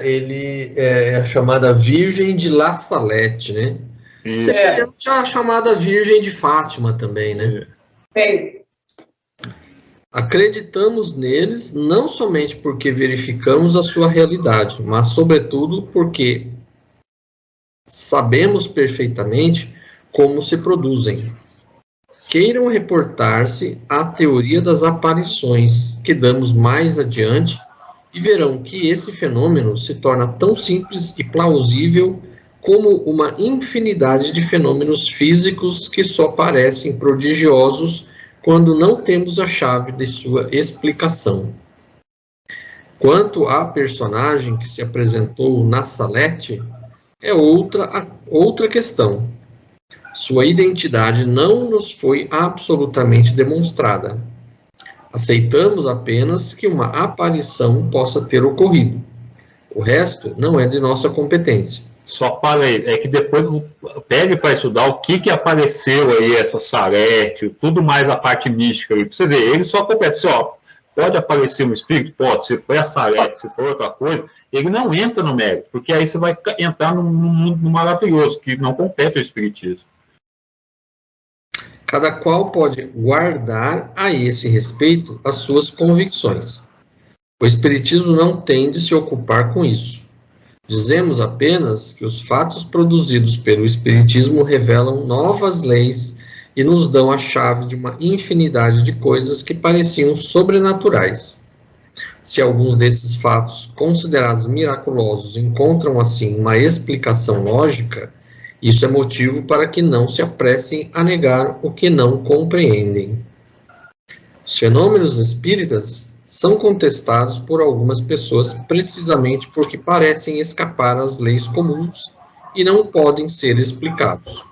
Ele é a chamada Virgem de La Salette, né? Semelhante à chamada Virgem de Fátima também, né? Acreditamos neles não somente porque verificamos a sua realidade, mas sobretudo porque sabemos perfeitamente como se produzem. Queiram reportar-se à teoria das aparições, que damos mais adiante, e verão que esse fenômeno se torna tão simples e plausível como uma infinidade de fenômenos físicos que só parecem prodigiosos quando não temos a chave de sua explicação. Quanto à personagem que se apresentou na Salete, é outra questão. Sua identidade não nos foi absolutamente demonstrada. Aceitamos apenas que uma aparição possa ter ocorrido. O resto não é de nossa competência. Só para aí, é que depois pegue para estudar o que apareceu aí, essa Salete, tudo mais a parte mística aí, para você ver, ele só compete assim, pode aparecer um espírito? Pode, se foi a Salete, se for outra coisa, ele não entra no mérito, porque aí você vai entrar no mundo maravilhoso, que não compete ao espiritismo. Cada qual pode guardar a esse respeito as suas convicções. O Espiritismo não tende a se ocupar com isso. Dizemos apenas que os fatos produzidos pelo Espiritismo revelam novas leis e nos dão a chave de uma infinidade de coisas que pareciam sobrenaturais. Se alguns desses fatos, considerados miraculosos, encontram assim uma explicação lógica, isso é motivo para que não se apressem a negar o que não compreendem. Os fenômenos espíritas são contestados por algumas pessoas precisamente porque parecem escapar às leis comuns e não podem ser explicados.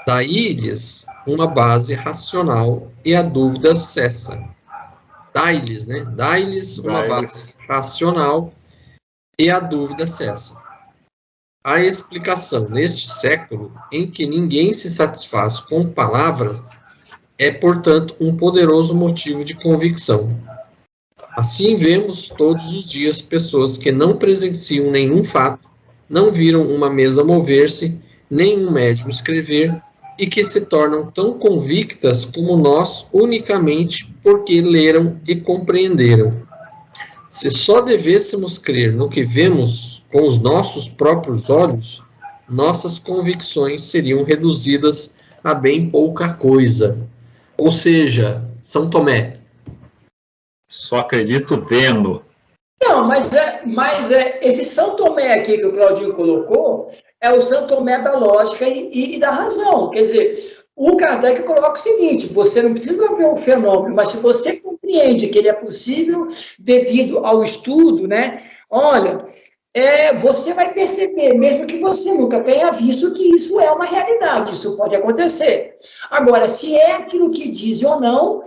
Daí-lhes uma base racional e a dúvida cessa. Dai-lhes, né? Dai-lhes uma base racional e a dúvida cessa. A explicação neste século, em que ninguém se satisfaz com palavras, é, portanto, um poderoso motivo de convicção. Assim vemos todos os dias pessoas que não presenciam nenhum fato, não viram uma mesa mover-se, nem um médium escrever, e que se tornam tão convictas como nós unicamente porque leram e compreenderam. Se só devêssemos crer no que vemos com os nossos próprios olhos, nossas convicções seriam reduzidas a bem pouca coisa. Ou seja, São Tomé. Só acredito vendo. Não, mas esse São Tomé aqui que o Claudinho colocou é o São Tomé da lógica e da razão. Quer dizer, o Kardec coloca o seguinte: você não precisa ver o fenômeno, mas se você compreende que ele é possível devido ao estudo, né? Olha, você vai perceber, mesmo que você nunca tenha visto, que isso é uma realidade, isso pode acontecer. Agora, se é aquilo que diz ou não,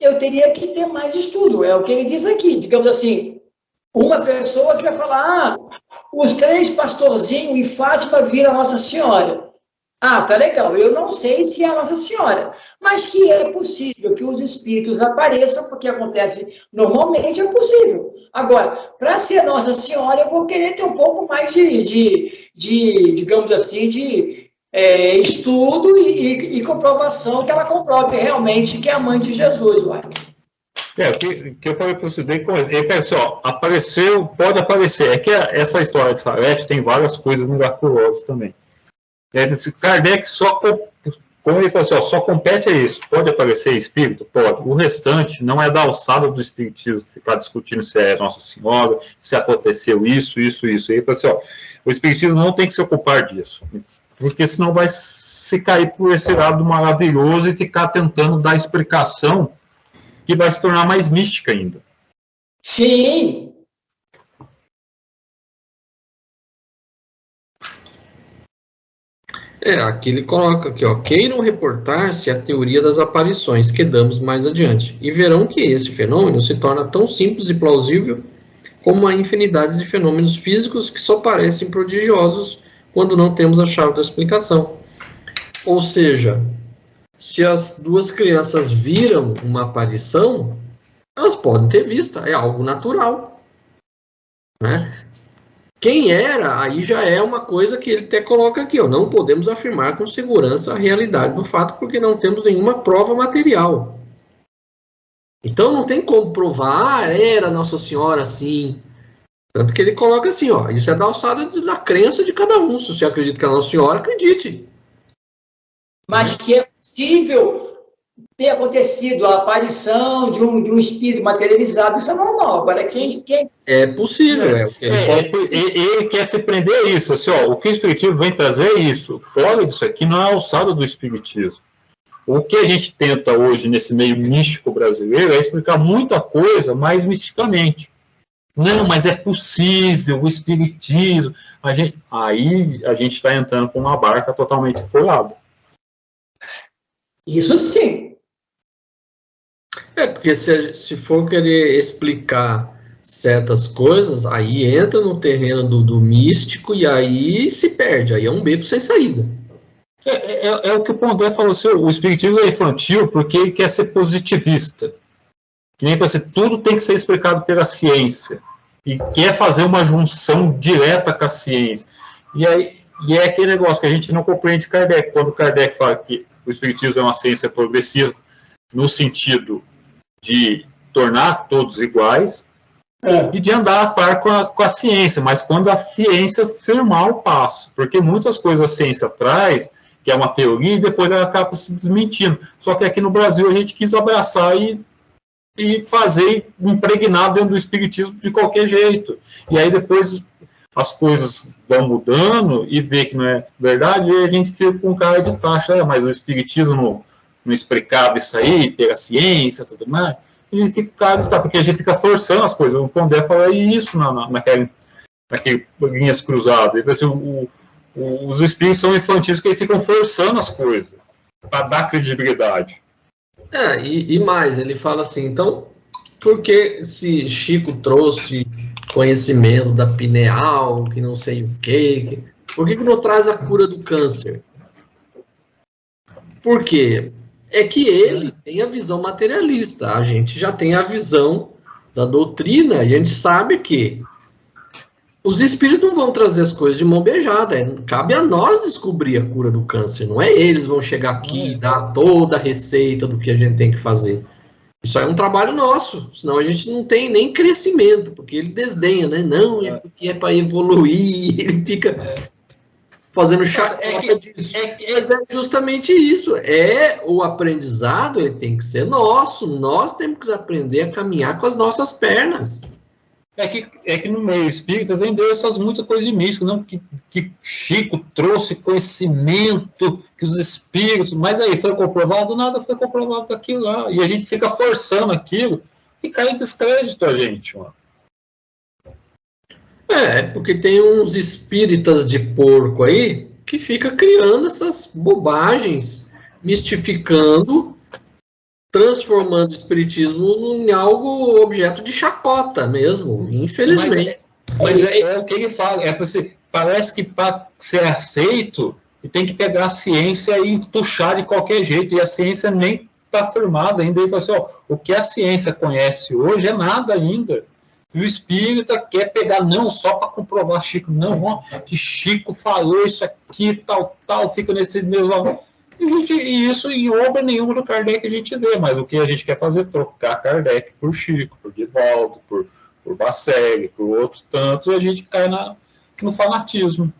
eu teria que ter mais estudo, é o que ele diz aqui. Digamos assim, uma pessoa que vai falar, os 3 pastorzinhos em Fátima viram a Nossa Senhora. Ah, tá legal, eu não sei se é a Nossa Senhora, mas que é possível que os espíritos apareçam, porque acontece normalmente, é possível. Agora, para ser Nossa Senhora, eu vou querer ter um pouco mais digamos assim, de estudo e comprovação, que ela comprove realmente que é a mãe de Jesus, uai. O que eu falei para você, ele pensou, apareceu, pode aparecer. É que essa história de Salete tem várias coisas miraculosas também. Kardec como ele falou assim, só compete a isso. Pode aparecer espírito? Pode. O restante não é da alçada do espiritismo ficar discutindo se é Nossa Senhora, se aconteceu isso. E ele falou assim, o espiritismo não tem que se ocupar disso, porque senão vai se cair por esse lado maravilhoso e ficar tentando dar explicação que vai se tornar mais mística ainda. Sim. Aqui ele coloca aqui, queiram reportar-se a teoria das aparições que damos mais adiante, e verão que esse fenômeno se torna tão simples e plausível como a infinidade de fenômenos físicos que só parecem prodigiosos quando não temos a chave da explicação. Ou seja, se as 2 crianças viram uma aparição, elas podem ter visto, é algo natural, né? Quem era, aí já é uma coisa que ele até coloca aqui, não podemos afirmar com segurança a realidade do fato porque não temos nenhuma prova material. Então não tem como provar, era Nossa Senhora assim. Tanto que ele coloca assim, isso é da alçada da crença de cada um. Se você acredita que é Nossa Senhora, acredite. Mas que é possível ter acontecido a aparição de um espírito materializado, isso é normal. Agora, quem... É possível. Ele quer se prender a isso. Assim, o que o espiritismo vem trazer é isso. Fora disso aqui, não é a alçada do espiritismo. O que a gente tenta hoje, nesse meio místico brasileiro, é explicar muita coisa mais misticamente. Não, mas é possível, o espiritismo... Aí a gente está entrando com uma barca totalmente furada. Isso sim. Porque se for querer explicar certas coisas, aí entra no terreno do místico e aí se perde, aí é um beco sem saída. É o que o Pondé falou, o espiritismo é infantil porque ele quer ser positivista. Que nem você, tudo tem que ser explicado pela ciência. E quer fazer uma junção direta com a ciência. E é aquele negócio que a gente não compreende Kardec. Quando Kardec fala que o espiritismo é uma ciência progressiva, no sentido de tornar todos iguais, e de andar a par com a ciência, mas quando a ciência firmar o passo, porque muitas coisas a ciência traz, que é uma teoria, e depois ela acaba se desmentindo. Só que aqui no Brasil a gente quis abraçar e fazer impregnar dentro do espiritismo de qualquer jeito. E aí depois as coisas vão mudando e vê que não é verdade, e a gente fica com cara de taxa, mas o espiritismo não explicava isso aí, pela ciência, tudo mais. A gente fica cara de taxa, porque a gente fica forçando as coisas. O Pondé fala isso naquelas linhas cruzadas. Ele fala assim, os espíritos são infantis que ficam forçando as coisas para dar credibilidade. E mais, ele fala assim, então, por que se Chico trouxe conhecimento da pineal, que não sei o quê, por que não traz a cura do câncer? Por quê? É que ele tem a visão materialista, a gente já tem a visão da doutrina, e a gente sabe que os espíritos não vão trazer as coisas de mão beijada, cabe a nós descobrir a cura do câncer, não é eles vão chegar aqui e dar toda a receita do que a gente tem que fazer. Isso aí é um trabalho nosso, senão a gente não tem nem crescimento, porque ele desdenha, né? Não, é porque é para evoluir, ele fica fazendo chacota disso. Mas é justamente isso, o aprendizado ele tem que ser nosso, nós temos que aprender a caminhar com as nossas pernas. É que no meio espírita vendeu essas muitas coisas de mística, não? Que Chico trouxe conhecimento, que os espíritos, mas aí foi comprovado, nada foi comprovado daquilo lá, e a gente fica forçando aquilo, e cai em descrédito a gente, mano. Porque tem uns espíritas de porco aí, que fica criando essas bobagens, mistificando, transformando o espiritismo em algo objeto de chacota mesmo, infelizmente. Mas é o que ele fala, parece que para ser aceito, tem que pegar a ciência e entuchar de qualquer jeito, e a ciência nem está firmada ainda. Ele fala assim, o que a ciência conhece hoje é nada ainda. E o espírita quer pegar, não só para comprovar Chico, não, que Chico falou isso aqui, tal, fica nesse mesmo... E isso em obra nenhuma do Kardec a gente vê, mas o que a gente quer fazer é trocar Kardec por Chico, por Divaldo, por Bacelli, por outros tantos, e a gente cai no fanatismo.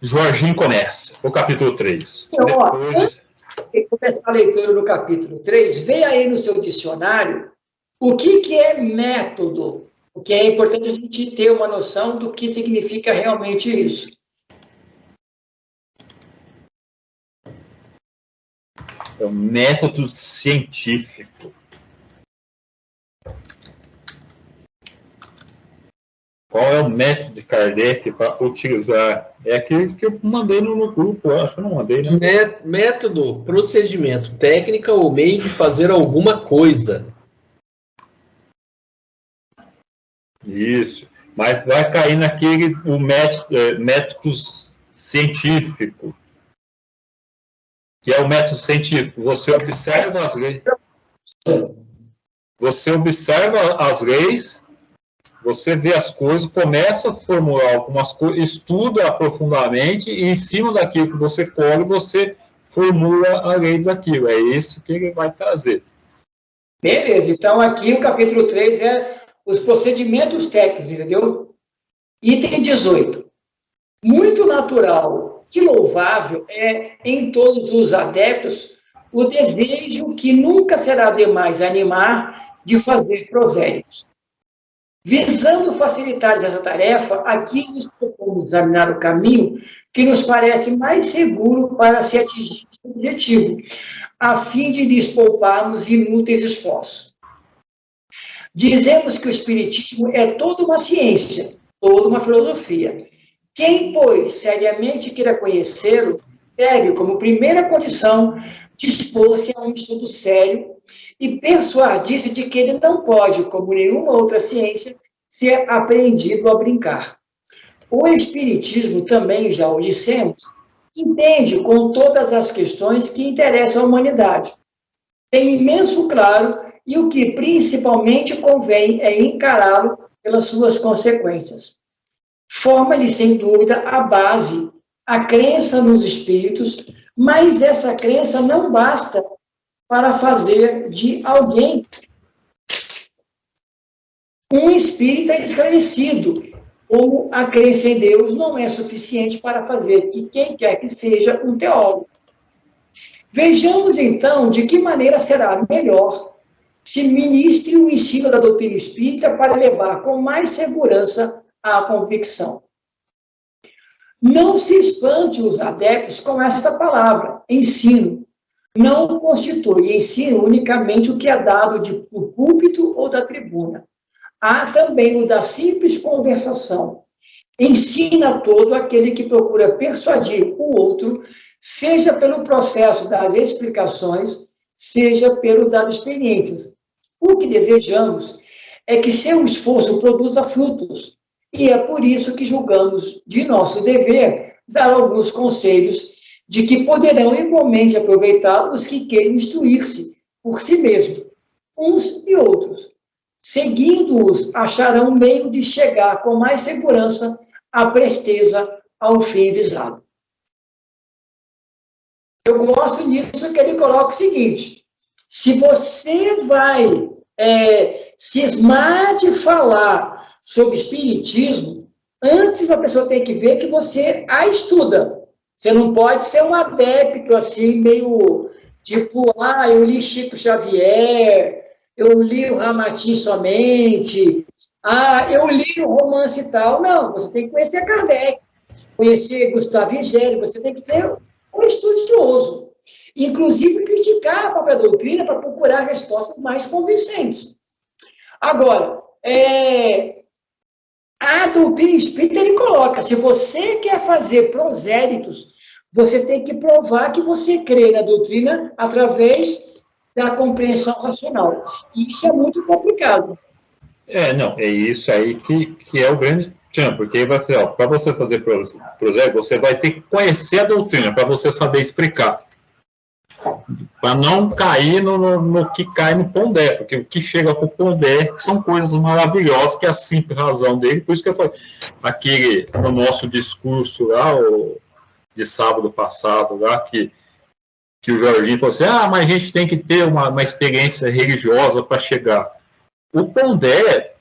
Jorginho começa, o capítulo 3. Antes de começar a leitura do capítulo 3, veja aí no seu dicionário o que é método, porque é importante a gente ter uma noção do que significa realmente isso. É um método científico. Qual é o método de Kardec para utilizar? É aquele que eu mandei no grupo, eu acho que eu não mandei, né? Método, procedimento, técnica ou meio de fazer alguma coisa. Isso. Mas vai cair naquele método científico. Que é o método científico. Você observa as leis. Você observa as leis, você vê as coisas, começa a formular algumas coisas, estuda profundamente, e em cima daquilo que você colhe, você formula a lei daquilo. É isso que ele vai trazer. Beleza. Então, aqui o capítulo 3 é os procedimentos técnicos, entendeu? Item 18. Muito natural e louvável é, em todos os adeptos, o desejo que nunca será demais animar de fazer prosélitos. Visando facilitar essa tarefa, aqui nos propomos examinar o caminho que nos parece mais seguro para se atingir esse objetivo, a fim de lhes pouparmos inúteis esforços. Dizemos que o Espiritismo é toda uma ciência, toda uma filosofia. Quem, pois, seriamente queira conhecê-lo, deve, como primeira condição, dispor-se a um estudo sério e persuadir-se de que ele não pode, como nenhuma outra ciência, ser apreendido ao brincar. O Espiritismo, também já o dissemos, entende com todas as questões que interessam à humanidade. Tem imenso claro e o que principalmente convém é encará-lo pelas suas consequências. Forma-lhe, sem dúvida, a base, a crença nos espíritos, mas essa crença não basta para fazer de alguém um espírita esclarecido, como a crença em Deus não é suficiente para fazer que quem quer que seja um teólogo. Vejamos, então, de que maneira será melhor se ministre o ensino da doutrina espírita para levar com mais segurança à convicção. Não se espante os adeptos com esta palavra, ensino. Não constitui ensino unicamente o que é dado do púlpito ou da tribuna. Há também o da simples conversação. Ensina todo aquele que procura persuadir o outro, seja pelo processo das explicações, seja pelo das experiências. O que desejamos é que seu esforço produza frutos, e é por isso que julgamos de nosso dever dar alguns conselhos de que poderão igualmente aproveitar os que queiram instruir-se por si mesmos, uns e outros. Seguindo-os, acharão meio de chegar com mais segurança à presteza ao fim visado. Eu gosto disso que ele coloca o seguinte: se você vai cismar de falar sobre espiritismo, antes a pessoa tem que ver que você a estuda. Você não pode ser um adepto assim, meio tipo, eu li Chico Xavier, eu li o Ramati somente, eu li o romance e tal. Não, você tem que conhecer Kardec, conhecer Gustavo Ingeli, você tem que ser um estudioso. Inclusive, criticar a própria doutrina para procurar respostas mais convincentes. Agora, a doutrina espírita, ele coloca, se você quer fazer prosélitos, você tem que provar que você crê na doutrina através da compreensão racional. E isso é muito complicado. Não, é isso aí que é o grande tchan, porque aí vai ser, para você fazer projeto, você vai ter que conhecer a doutrina, para você saber explicar. Para não cair no que cai no Pondé, porque o que chega para o Pondé são coisas maravilhosas, que é a simples razão dele. Por isso que eu falei, aquele, no nosso discurso lá, de sábado passado, lá, que o Jorginho falou assim, mas a gente tem que ter uma experiência religiosa para chegar. O Pondé,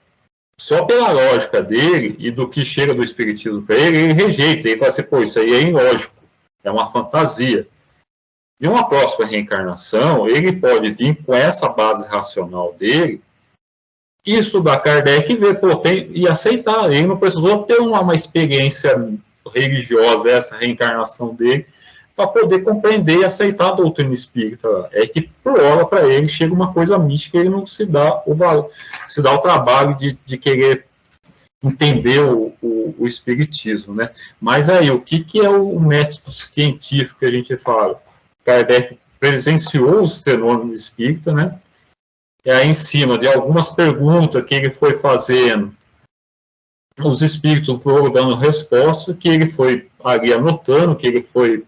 só pela lógica dele e do que chega do Espiritismo para ele rejeita. Ele fala assim, isso aí é ilógico, é uma fantasia. Em uma próxima reencarnação, ele pode vir com essa base racional dele e estudar Kardec e ver, e aceitar. Ele não precisou ter uma experiência religiosa, essa reencarnação dele, para poder compreender e aceitar a doutrina espírita. É que, por hora, para ele, chega uma coisa mística, ele não se dá o trabalho de querer entender o espiritismo, né? Mas aí, o que é o método científico que a gente fala? Kardec presenciou os fenômenos espíritas, né? E aí, em cima de algumas perguntas que ele foi fazendo, os espíritos foram dando resposta, que ele foi ali anotando, que ele foi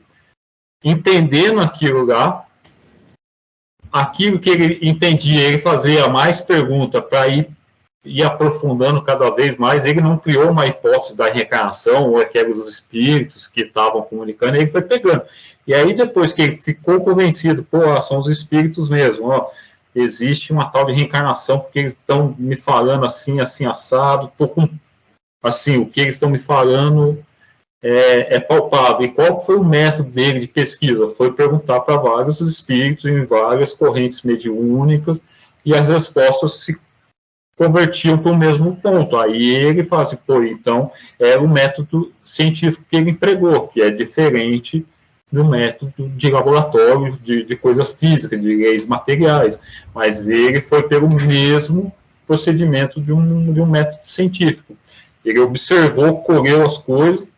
entendendo aquilo lá, aquilo que ele entendia, ele fazia mais perguntas para ir aprofundando cada vez mais. Ele não criou uma hipótese da reencarnação, ou que eram os espíritos que estavam comunicando, ele foi pegando. E aí, depois que ele ficou convencido, são os espíritos mesmo, existe uma tal de reencarnação, porque eles estão me falando assim, assim, assado, assim, o que eles estão me falando é palpável. E qual foi o método dele de pesquisa? Foi perguntar para vários espíritos em várias correntes mediúnicas, e as respostas se convertiam para o mesmo ponto. Aí ele fala assim, então era o método científico que ele empregou, que é diferente do método de laboratório, de coisas físicas, de leis materiais, mas ele foi pelo mesmo procedimento de um método científico. Ele observou, colheu as coisas,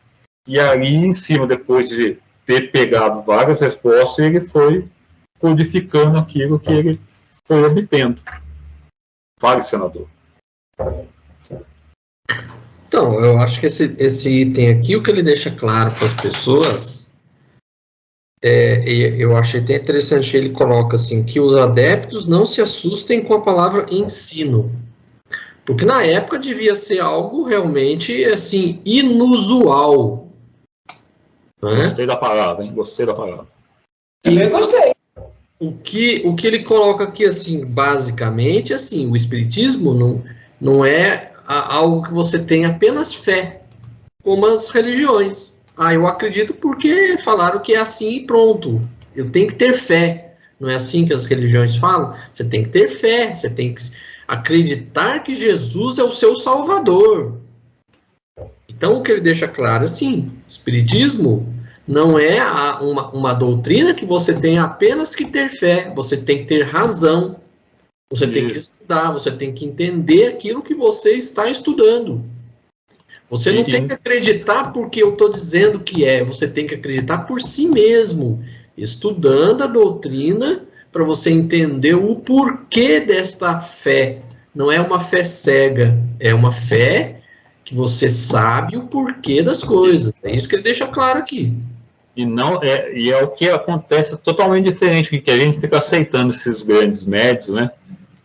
e aí, em cima, depois de ter pegado várias respostas, ele foi codificando aquilo que ele foi obtendo. Fale, senador. Então, eu acho que esse item aqui, o que ele deixa claro para as pessoas, eu achei até interessante que ele coloca assim, que os adeptos não se assustem com a palavra ensino. Porque na época devia ser algo realmente, assim, inusual. Né? Gostei da palavra, hein? Gostei da palavra. Eu gostei. O que ele coloca aqui, assim, basicamente, assim, o espiritismo, Não é algo que você tem apenas fé, como as religiões. Eu acredito porque falaram que é assim e pronto. Eu tenho que ter fé. Não é assim que as religiões falam? Você tem que ter fé, você tem que acreditar que Jesus é o seu Salvador. Então, o que ele deixa claro, assim, o Espiritismo não é uma doutrina que você tem apenas que ter fé, você tem que ter razão, você tem que estudar, você tem que entender aquilo que você está estudando. Você não tem que acreditar porque eu estou dizendo que é, você tem que acreditar por si mesmo, estudando a doutrina para você entender o porquê desta fé. Não é uma fé cega, é uma fé que você sabe o porquê das coisas. É isso que ele deixa claro aqui. E é o que acontece totalmente diferente, que a gente fica aceitando esses grandes médios, né?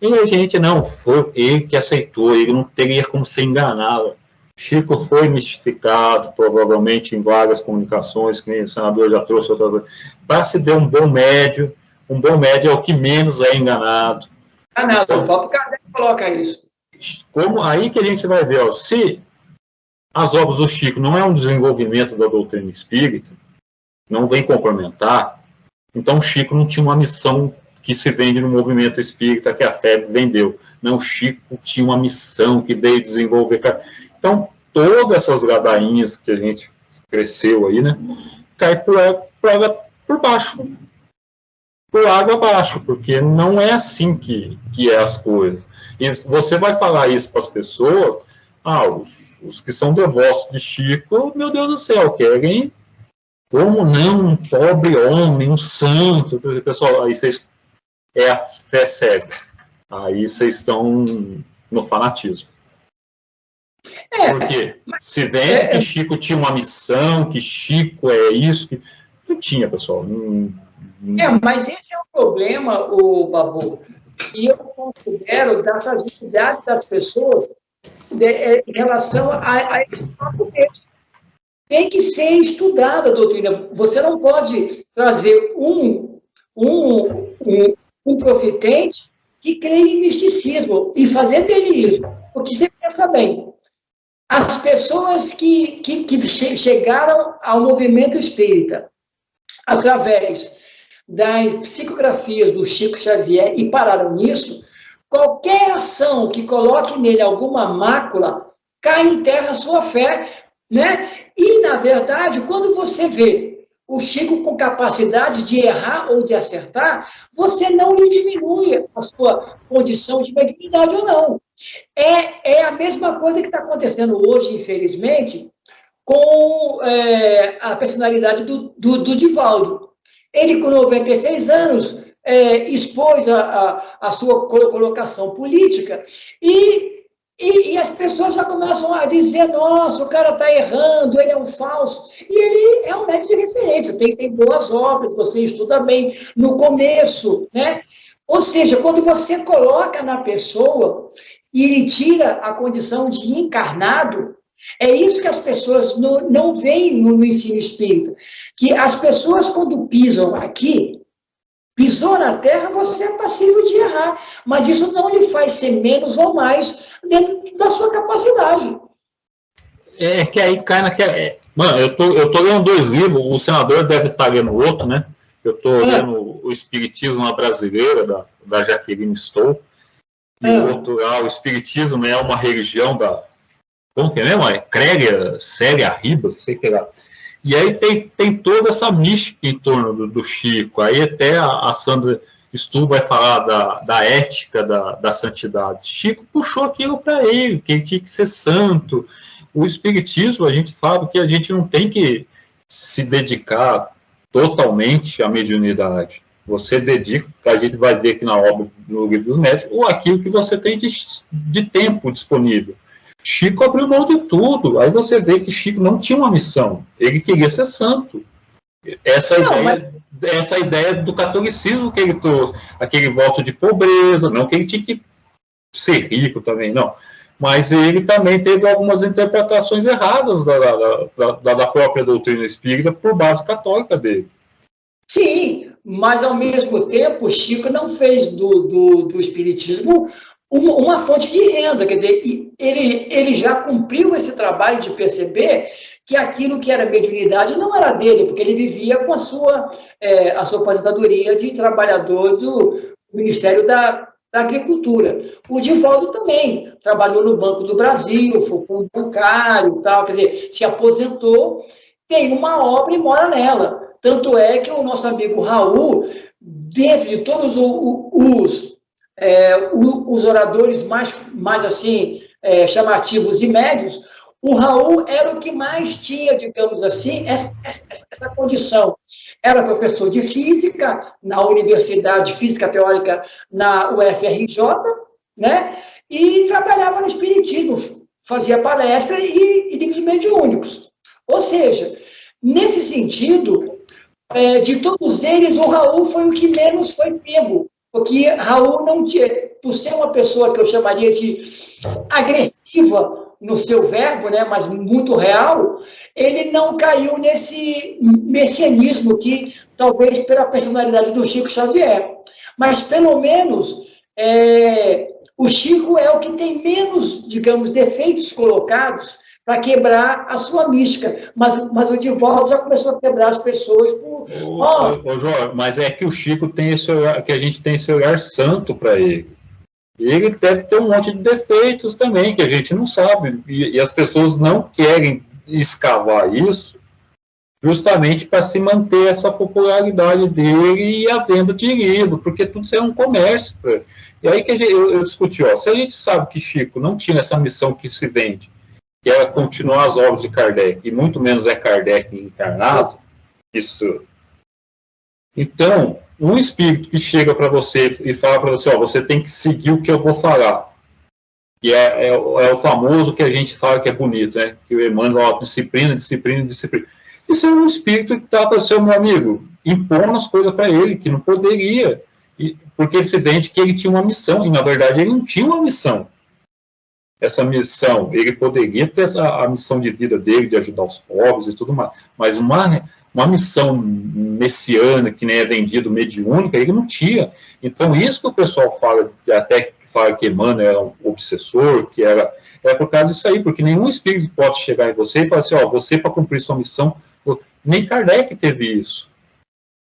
E a gente não, foi ele que aceitou, ele não teria como ser enganado. Chico foi mistificado, provavelmente, em várias comunicações, que o senador já trouxe outra vez, para se ter um bom médio é o que menos é enganado. Então, o próprio Kardec coloca isso. Aí que a gente vai ver, se as obras do Chico não é um desenvolvimento da doutrina espírita, não vem complementar, então Chico não tinha uma missão que se vende no movimento espírita que a FEB vendeu. Não, Chico tinha uma missão que veio desenvolver. Então, todas essas ladainhas que a gente cresceu aí, né, cai por baixo, por água abaixo, porque não é assim que é as coisas. E você vai falar isso para as pessoas, os que são devotos de Chico, meu Deus do céu, querem, como não, um pobre homem, um santo, pessoal, aí vocês, é a fé cega, aí vocês estão no fanatismo. Porque se vende que Chico tinha uma missão, que Chico é isso, que não tinha, pessoal. Mas esse é o problema, Babu, e eu considero da fragilidade das pessoas em relação a esse próprio texto. Tem que ser estudada a doutrina. Você não pode trazer um profetente que crê em misticismo e fazer dele isso. Porque você pensa bem, as pessoas que chegaram ao movimento espírita através das psicografias do Chico Xavier e pararam nisso, qualquer ação que coloque nele alguma mácula, cai em terra a sua fé, né? E, na verdade, quando você vê o Chico com capacidade de errar ou de acertar, você não lhe diminui a sua condição de mediunidade ou não. É a mesma coisa que está acontecendo hoje, infelizmente, com a personalidade do Divaldo. Ele, com 96 anos, expôs a sua colocação política e as pessoas já começam a dizer, nossa, o cara está errando, ele é um falso. E ele é um médico de referência, tem boas obras, você estuda bem no começo, né? Ou seja, quando você coloca na pessoa e ele tira a condição de encarnado, é isso que as pessoas não veem no ensino espírita. Que as pessoas, quando pisam aqui, pisou na terra, você é passível de errar. Mas isso não lhe faz ser menos ou mais dentro da sua capacidade. É que aí cai naquela... Mano, eu tô lendo 2 livros, o senador deve estar lendo outro, né? Eu tô lendo O Espiritismo na Brasileira, da Jaqueline Stoll. E o outro, o Espiritismo é uma religião da... Como que é mesmo? Crélia, Célia Ribas, sei que lá. E aí tem toda essa mística em torno do Chico. Aí até a Sandra Stu vai falar da ética da santidade. Chico puxou aquilo para ele, que ele tinha que ser santo. O Espiritismo, a gente fala que a gente não tem que se dedicar totalmente à mediunidade. Você dedica, a gente vai ver aqui na obra, no Livro dos Médiuns, ou aquilo que você tem de tempo disponível. Chico abriu mão de tudo. Aí você vê que Chico não tinha uma missão. Ele queria ser santo. Essa ideia do catolicismo que ele trouxe, aquele voto de pobreza, não que ele tinha que ser rico também, não. Mas ele também teve algumas interpretações erradas da própria doutrina espírita por base católica dele. Sim, mas ao mesmo tempo, Chico não fez do espiritismo uma fonte de renda, quer dizer, ele já cumpriu esse trabalho de perceber que aquilo que era mediunidade não era dele, porque ele vivia com a sua aposentadoria de trabalhador do Ministério da Agricultura. O Divaldo também trabalhou no Banco do Brasil, foi fundo bancário e tal, quer dizer, se aposentou, tem uma obra e mora nela. Tanto é que o nosso amigo Raul, dentro de todos os oradores mais assim, chamativos e médios, o Raul era o que mais tinha, digamos assim, essa condição. Era professor de física na Universidade Física Teórica na UFRJ, né? E trabalhava no espiritismo, fazia palestra e livros mediúnicos. Ou seja, nesse sentido, de todos eles, o Raul foi o que menos foi pego, porque Raul não tinha, por ser uma pessoa que eu chamaria de agressiva no seu verbo, né, mas muito real, ele não caiu nesse messianismo que, talvez pela personalidade do Chico Xavier. Mas, pelo menos, o Chico é o que tem menos, digamos, defeitos colocados para quebrar a sua mística. Mas o Divaldo já começou a quebrar as pessoas por... Ô, João, mas é que o Chico tem esse olhar, que a gente tem esse olhar santo para ele. Ele deve ter um monte de defeitos também, que a gente não sabe. E as pessoas não querem escavar isso justamente para se manter essa popularidade dele e a venda de livro, porque tudo isso é um comércio. E aí que eu discuti, se a gente sabe que Chico não tinha essa missão que se vende, que era continuar as obras de Kardec, e muito menos é Kardec encarnado, isso... Então, um espírito que chega para você e fala para você, você tem que seguir o que eu vou falar. E é o famoso que a gente fala que é bonito, né? Que o Emmanuel, disciplina, disciplina, disciplina. Isso é um espírito que está para ser meu amigo, impondo as coisas para ele, que não poderia. Porque ele se vende que ele tinha uma missão, e na verdade ele não tinha uma missão. Essa missão, ele poderia ter a missão de vida dele, de ajudar os pobres e tudo mais, mas uma missão messiânica, que nem é vendido, mediúnica, ele não tinha. Então, isso que o pessoal fala, até fala que Emmanuel era um obsessor, que era por causa disso aí, porque nenhum espírito pode chegar em você e falar assim, você para cumprir sua missão, nem Kardec teve isso.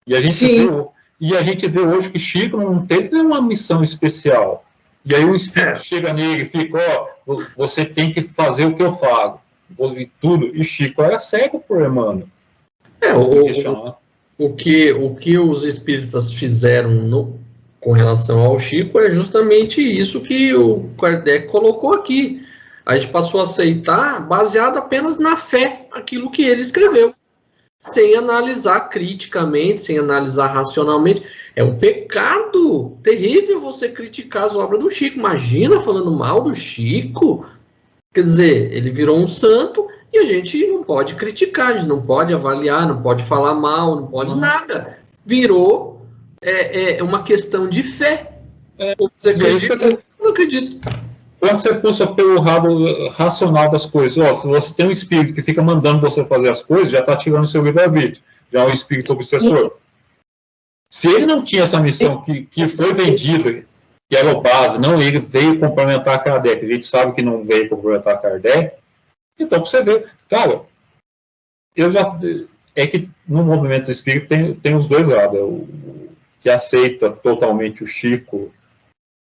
E a gente vê hoje que Chico não teve uma missão especial. E aí um espírito chega nele e fica, você tem que fazer o que eu falo, tudo. E Chico era cego por Emmanuel. O que os espíritas fizeram com relação ao Chico é justamente isso que o Kardec colocou aqui. A gente passou a aceitar baseado apenas na fé, aquilo que ele escreveu, sem analisar criticamente, sem analisar racionalmente. É um pecado terrível você criticar as obras do Chico. Imagina falando mal do Chico. Quer dizer, ele virou um santo e a gente não pode criticar, a gente não pode avaliar, não pode falar mal, não pode nada. Virou uma questão de fé. Você acredita? Eu não acredito. Quando você puxa pelo lado racional das coisas, se você tem um espírito que fica mandando você fazer as coisas, já está tirando seu livre-arbítrio. Já é um espírito obsessor. Se ele não tinha essa missão que foi vendida, que era o base, não, ele veio complementar Kardec, a gente sabe que não veio complementar Kardec, então você vê, cara, é que no movimento espírita tem os dois lados, o que aceita totalmente o Chico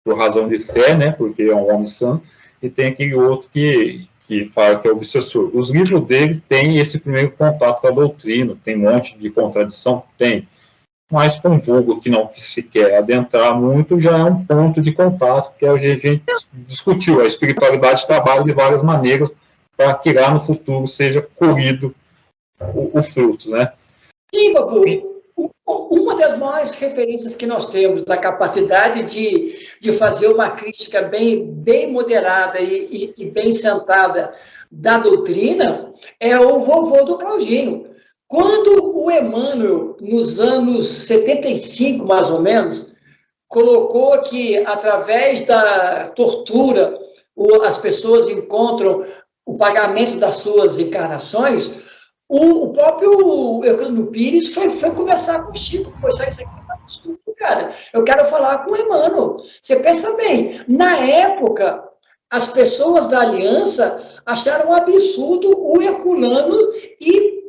por razão de fé, né, porque é um homem santo, e tem aquele outro que fala que é obsessor. Os livros dele têm esse primeiro contato com a doutrina, tem um monte de contradição, tem, mas para um vulgo que não se quer adentrar muito, já é um ponto de contato, que a gente discutiu. A espiritualidade trabalha de várias maneiras para que lá no futuro seja colhido o fruto, né? Sim, Babu. Uma das maiores referências que nós temos da capacidade de fazer uma crítica bem moderada e bem sentada da doutrina é o vovô do Claudinho. Quando o Emmanuel, nos anos 75, mais ou menos, colocou que, através da tortura, as pessoas encontram o pagamento das suas encarnações, o próprio Euclídio Pires foi conversar com o Chico, pois isso aqui está absurdo, cara. Eu quero falar com o Emmanuel. Você pensa bem, na época, as pessoas da aliança acharam um absurdo o Herculano e,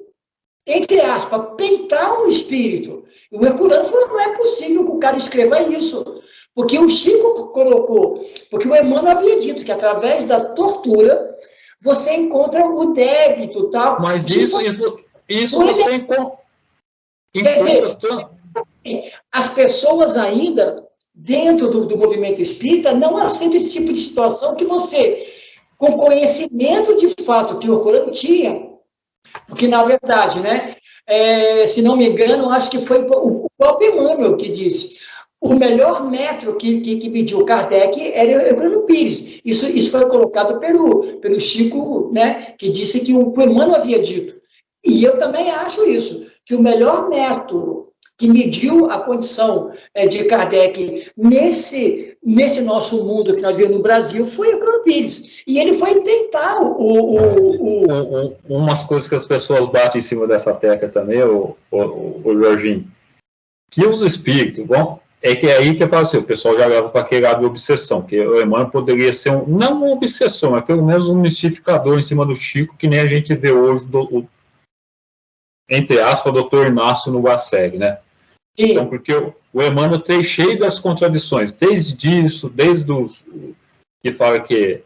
entre aspas, peitar um espírito. E o Herculano falou, não é possível que o cara escreva isso. Porque o Chico colocou, porque o Emmanuel havia dito que através da tortura você encontra o débito, tal. Mas Chico, isso você encontra. Quer dizer, as pessoas ainda, dentro do movimento espírita, não aceitam esse tipo de situação que você, com conhecimento de fato que o Herculano tinha, porque, na verdade, né, se não me engano, acho que foi o próprio Emmanuel que disse, o melhor metro que mediu Kardec era o Herculano Pires. Isso foi colocado pelo Chico, né, que disse que o Emmanuel havia dito. E eu também acho isso, que o melhor método que mediu a condição de Kardec nesse nosso mundo que nós vivemos no Brasil foi o Herculano Pires. E ele foi tentar umas coisas que as pessoas batem em cima dessa tecla também, o Jorginho, que os espíritos vão... É que é aí que eu falo assim, o pessoal já leva para aquele lado de obsessão, que o Emmanuel poderia ser, não uma obsessão, mas pelo menos um mistificador em cima do Chico, que nem a gente vê hoje, entre aspas, o doutor Inácio no Guaceg, né? Sim. Então, porque o Emmanuel tem cheio das contradições, desde isso, desde que fala que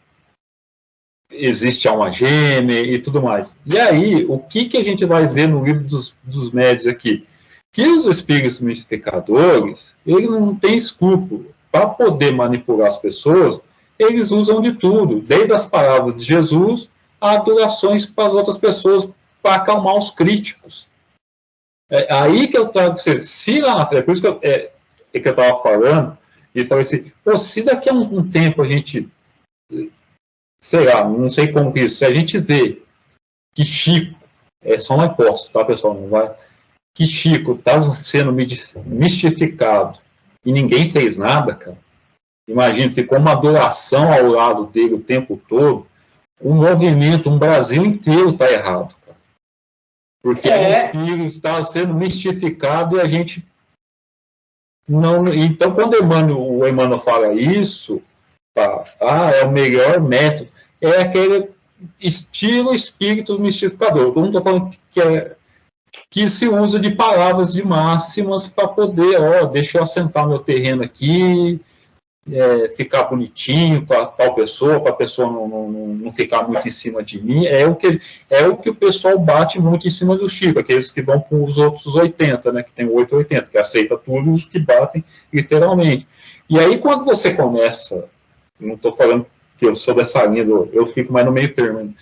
existe alma gêmea e tudo mais. E aí, o que a gente vai ver no livro dos médiuns aqui? Que os espíritos mistificadores, eles não têm escrúpulo. Para poder manipular as pessoas, eles usam de tudo, desde as palavras de Jesus a adorações para as outras pessoas, para acalmar os críticos. É aí que eu trago para você, se lá na frente, é por isso que eu estava falando, e falei assim, se daqui a um tempo a gente, sei lá, não sei como que isso, se a gente vê que Chico, só uma hipótese, tá, pessoal, não vai... que Chico está sendo mistificado e ninguém fez nada, cara. Imagina, ficou uma adoração ao lado dele o tempo todo. Um movimento, um Brasil inteiro está errado, cara. Porque o espírito está sendo mistificado e a gente não... Então, quando o Emmanuel fala isso, é o melhor método, é aquele estilo espírito mistificador. Eu não estou falando que se usa de palavras de máximas para poder, deixa eu assentar meu terreno aqui, ficar bonitinho com a tal pessoa, para a pessoa não ficar muito em cima de mim. É o que o pessoal bate muito em cima do Chico, aqueles que vão com os outros 80, né, que tem o 880, que aceita tudo, os que batem literalmente. E aí, quando você começa, não estou falando que eu sou dessa linha, eu fico mais no meio termo, né?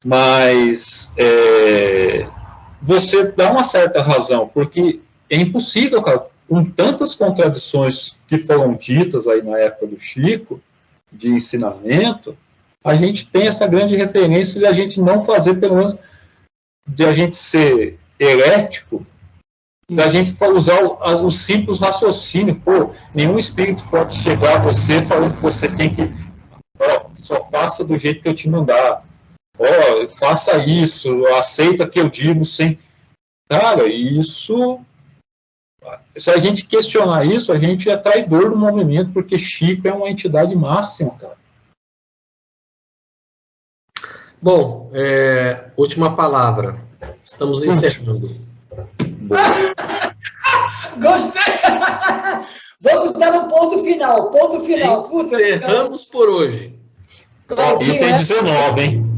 Mas... você dá uma certa razão, porque é impossível, cara, com tantas contradições que foram ditas aí na época do Chico, de ensinamento, a gente tem essa grande referência de a gente não fazer, pelo menos, de a gente ser herético, da gente usar o simples raciocínio. Pô, nenhum espírito pode chegar a você falando que você tem que, só faça do jeito que eu te mandar. Faça isso, aceita que eu digo sem... Cara, isso... Se a gente questionar isso, a gente é traidor do movimento, porque Chico é uma entidade máxima, cara. Bom, última palavra. Estamos encerrando. Gostei! Vamos dar um ponto final. Ponto final. Encerramos por hoje. E tem 19, hein?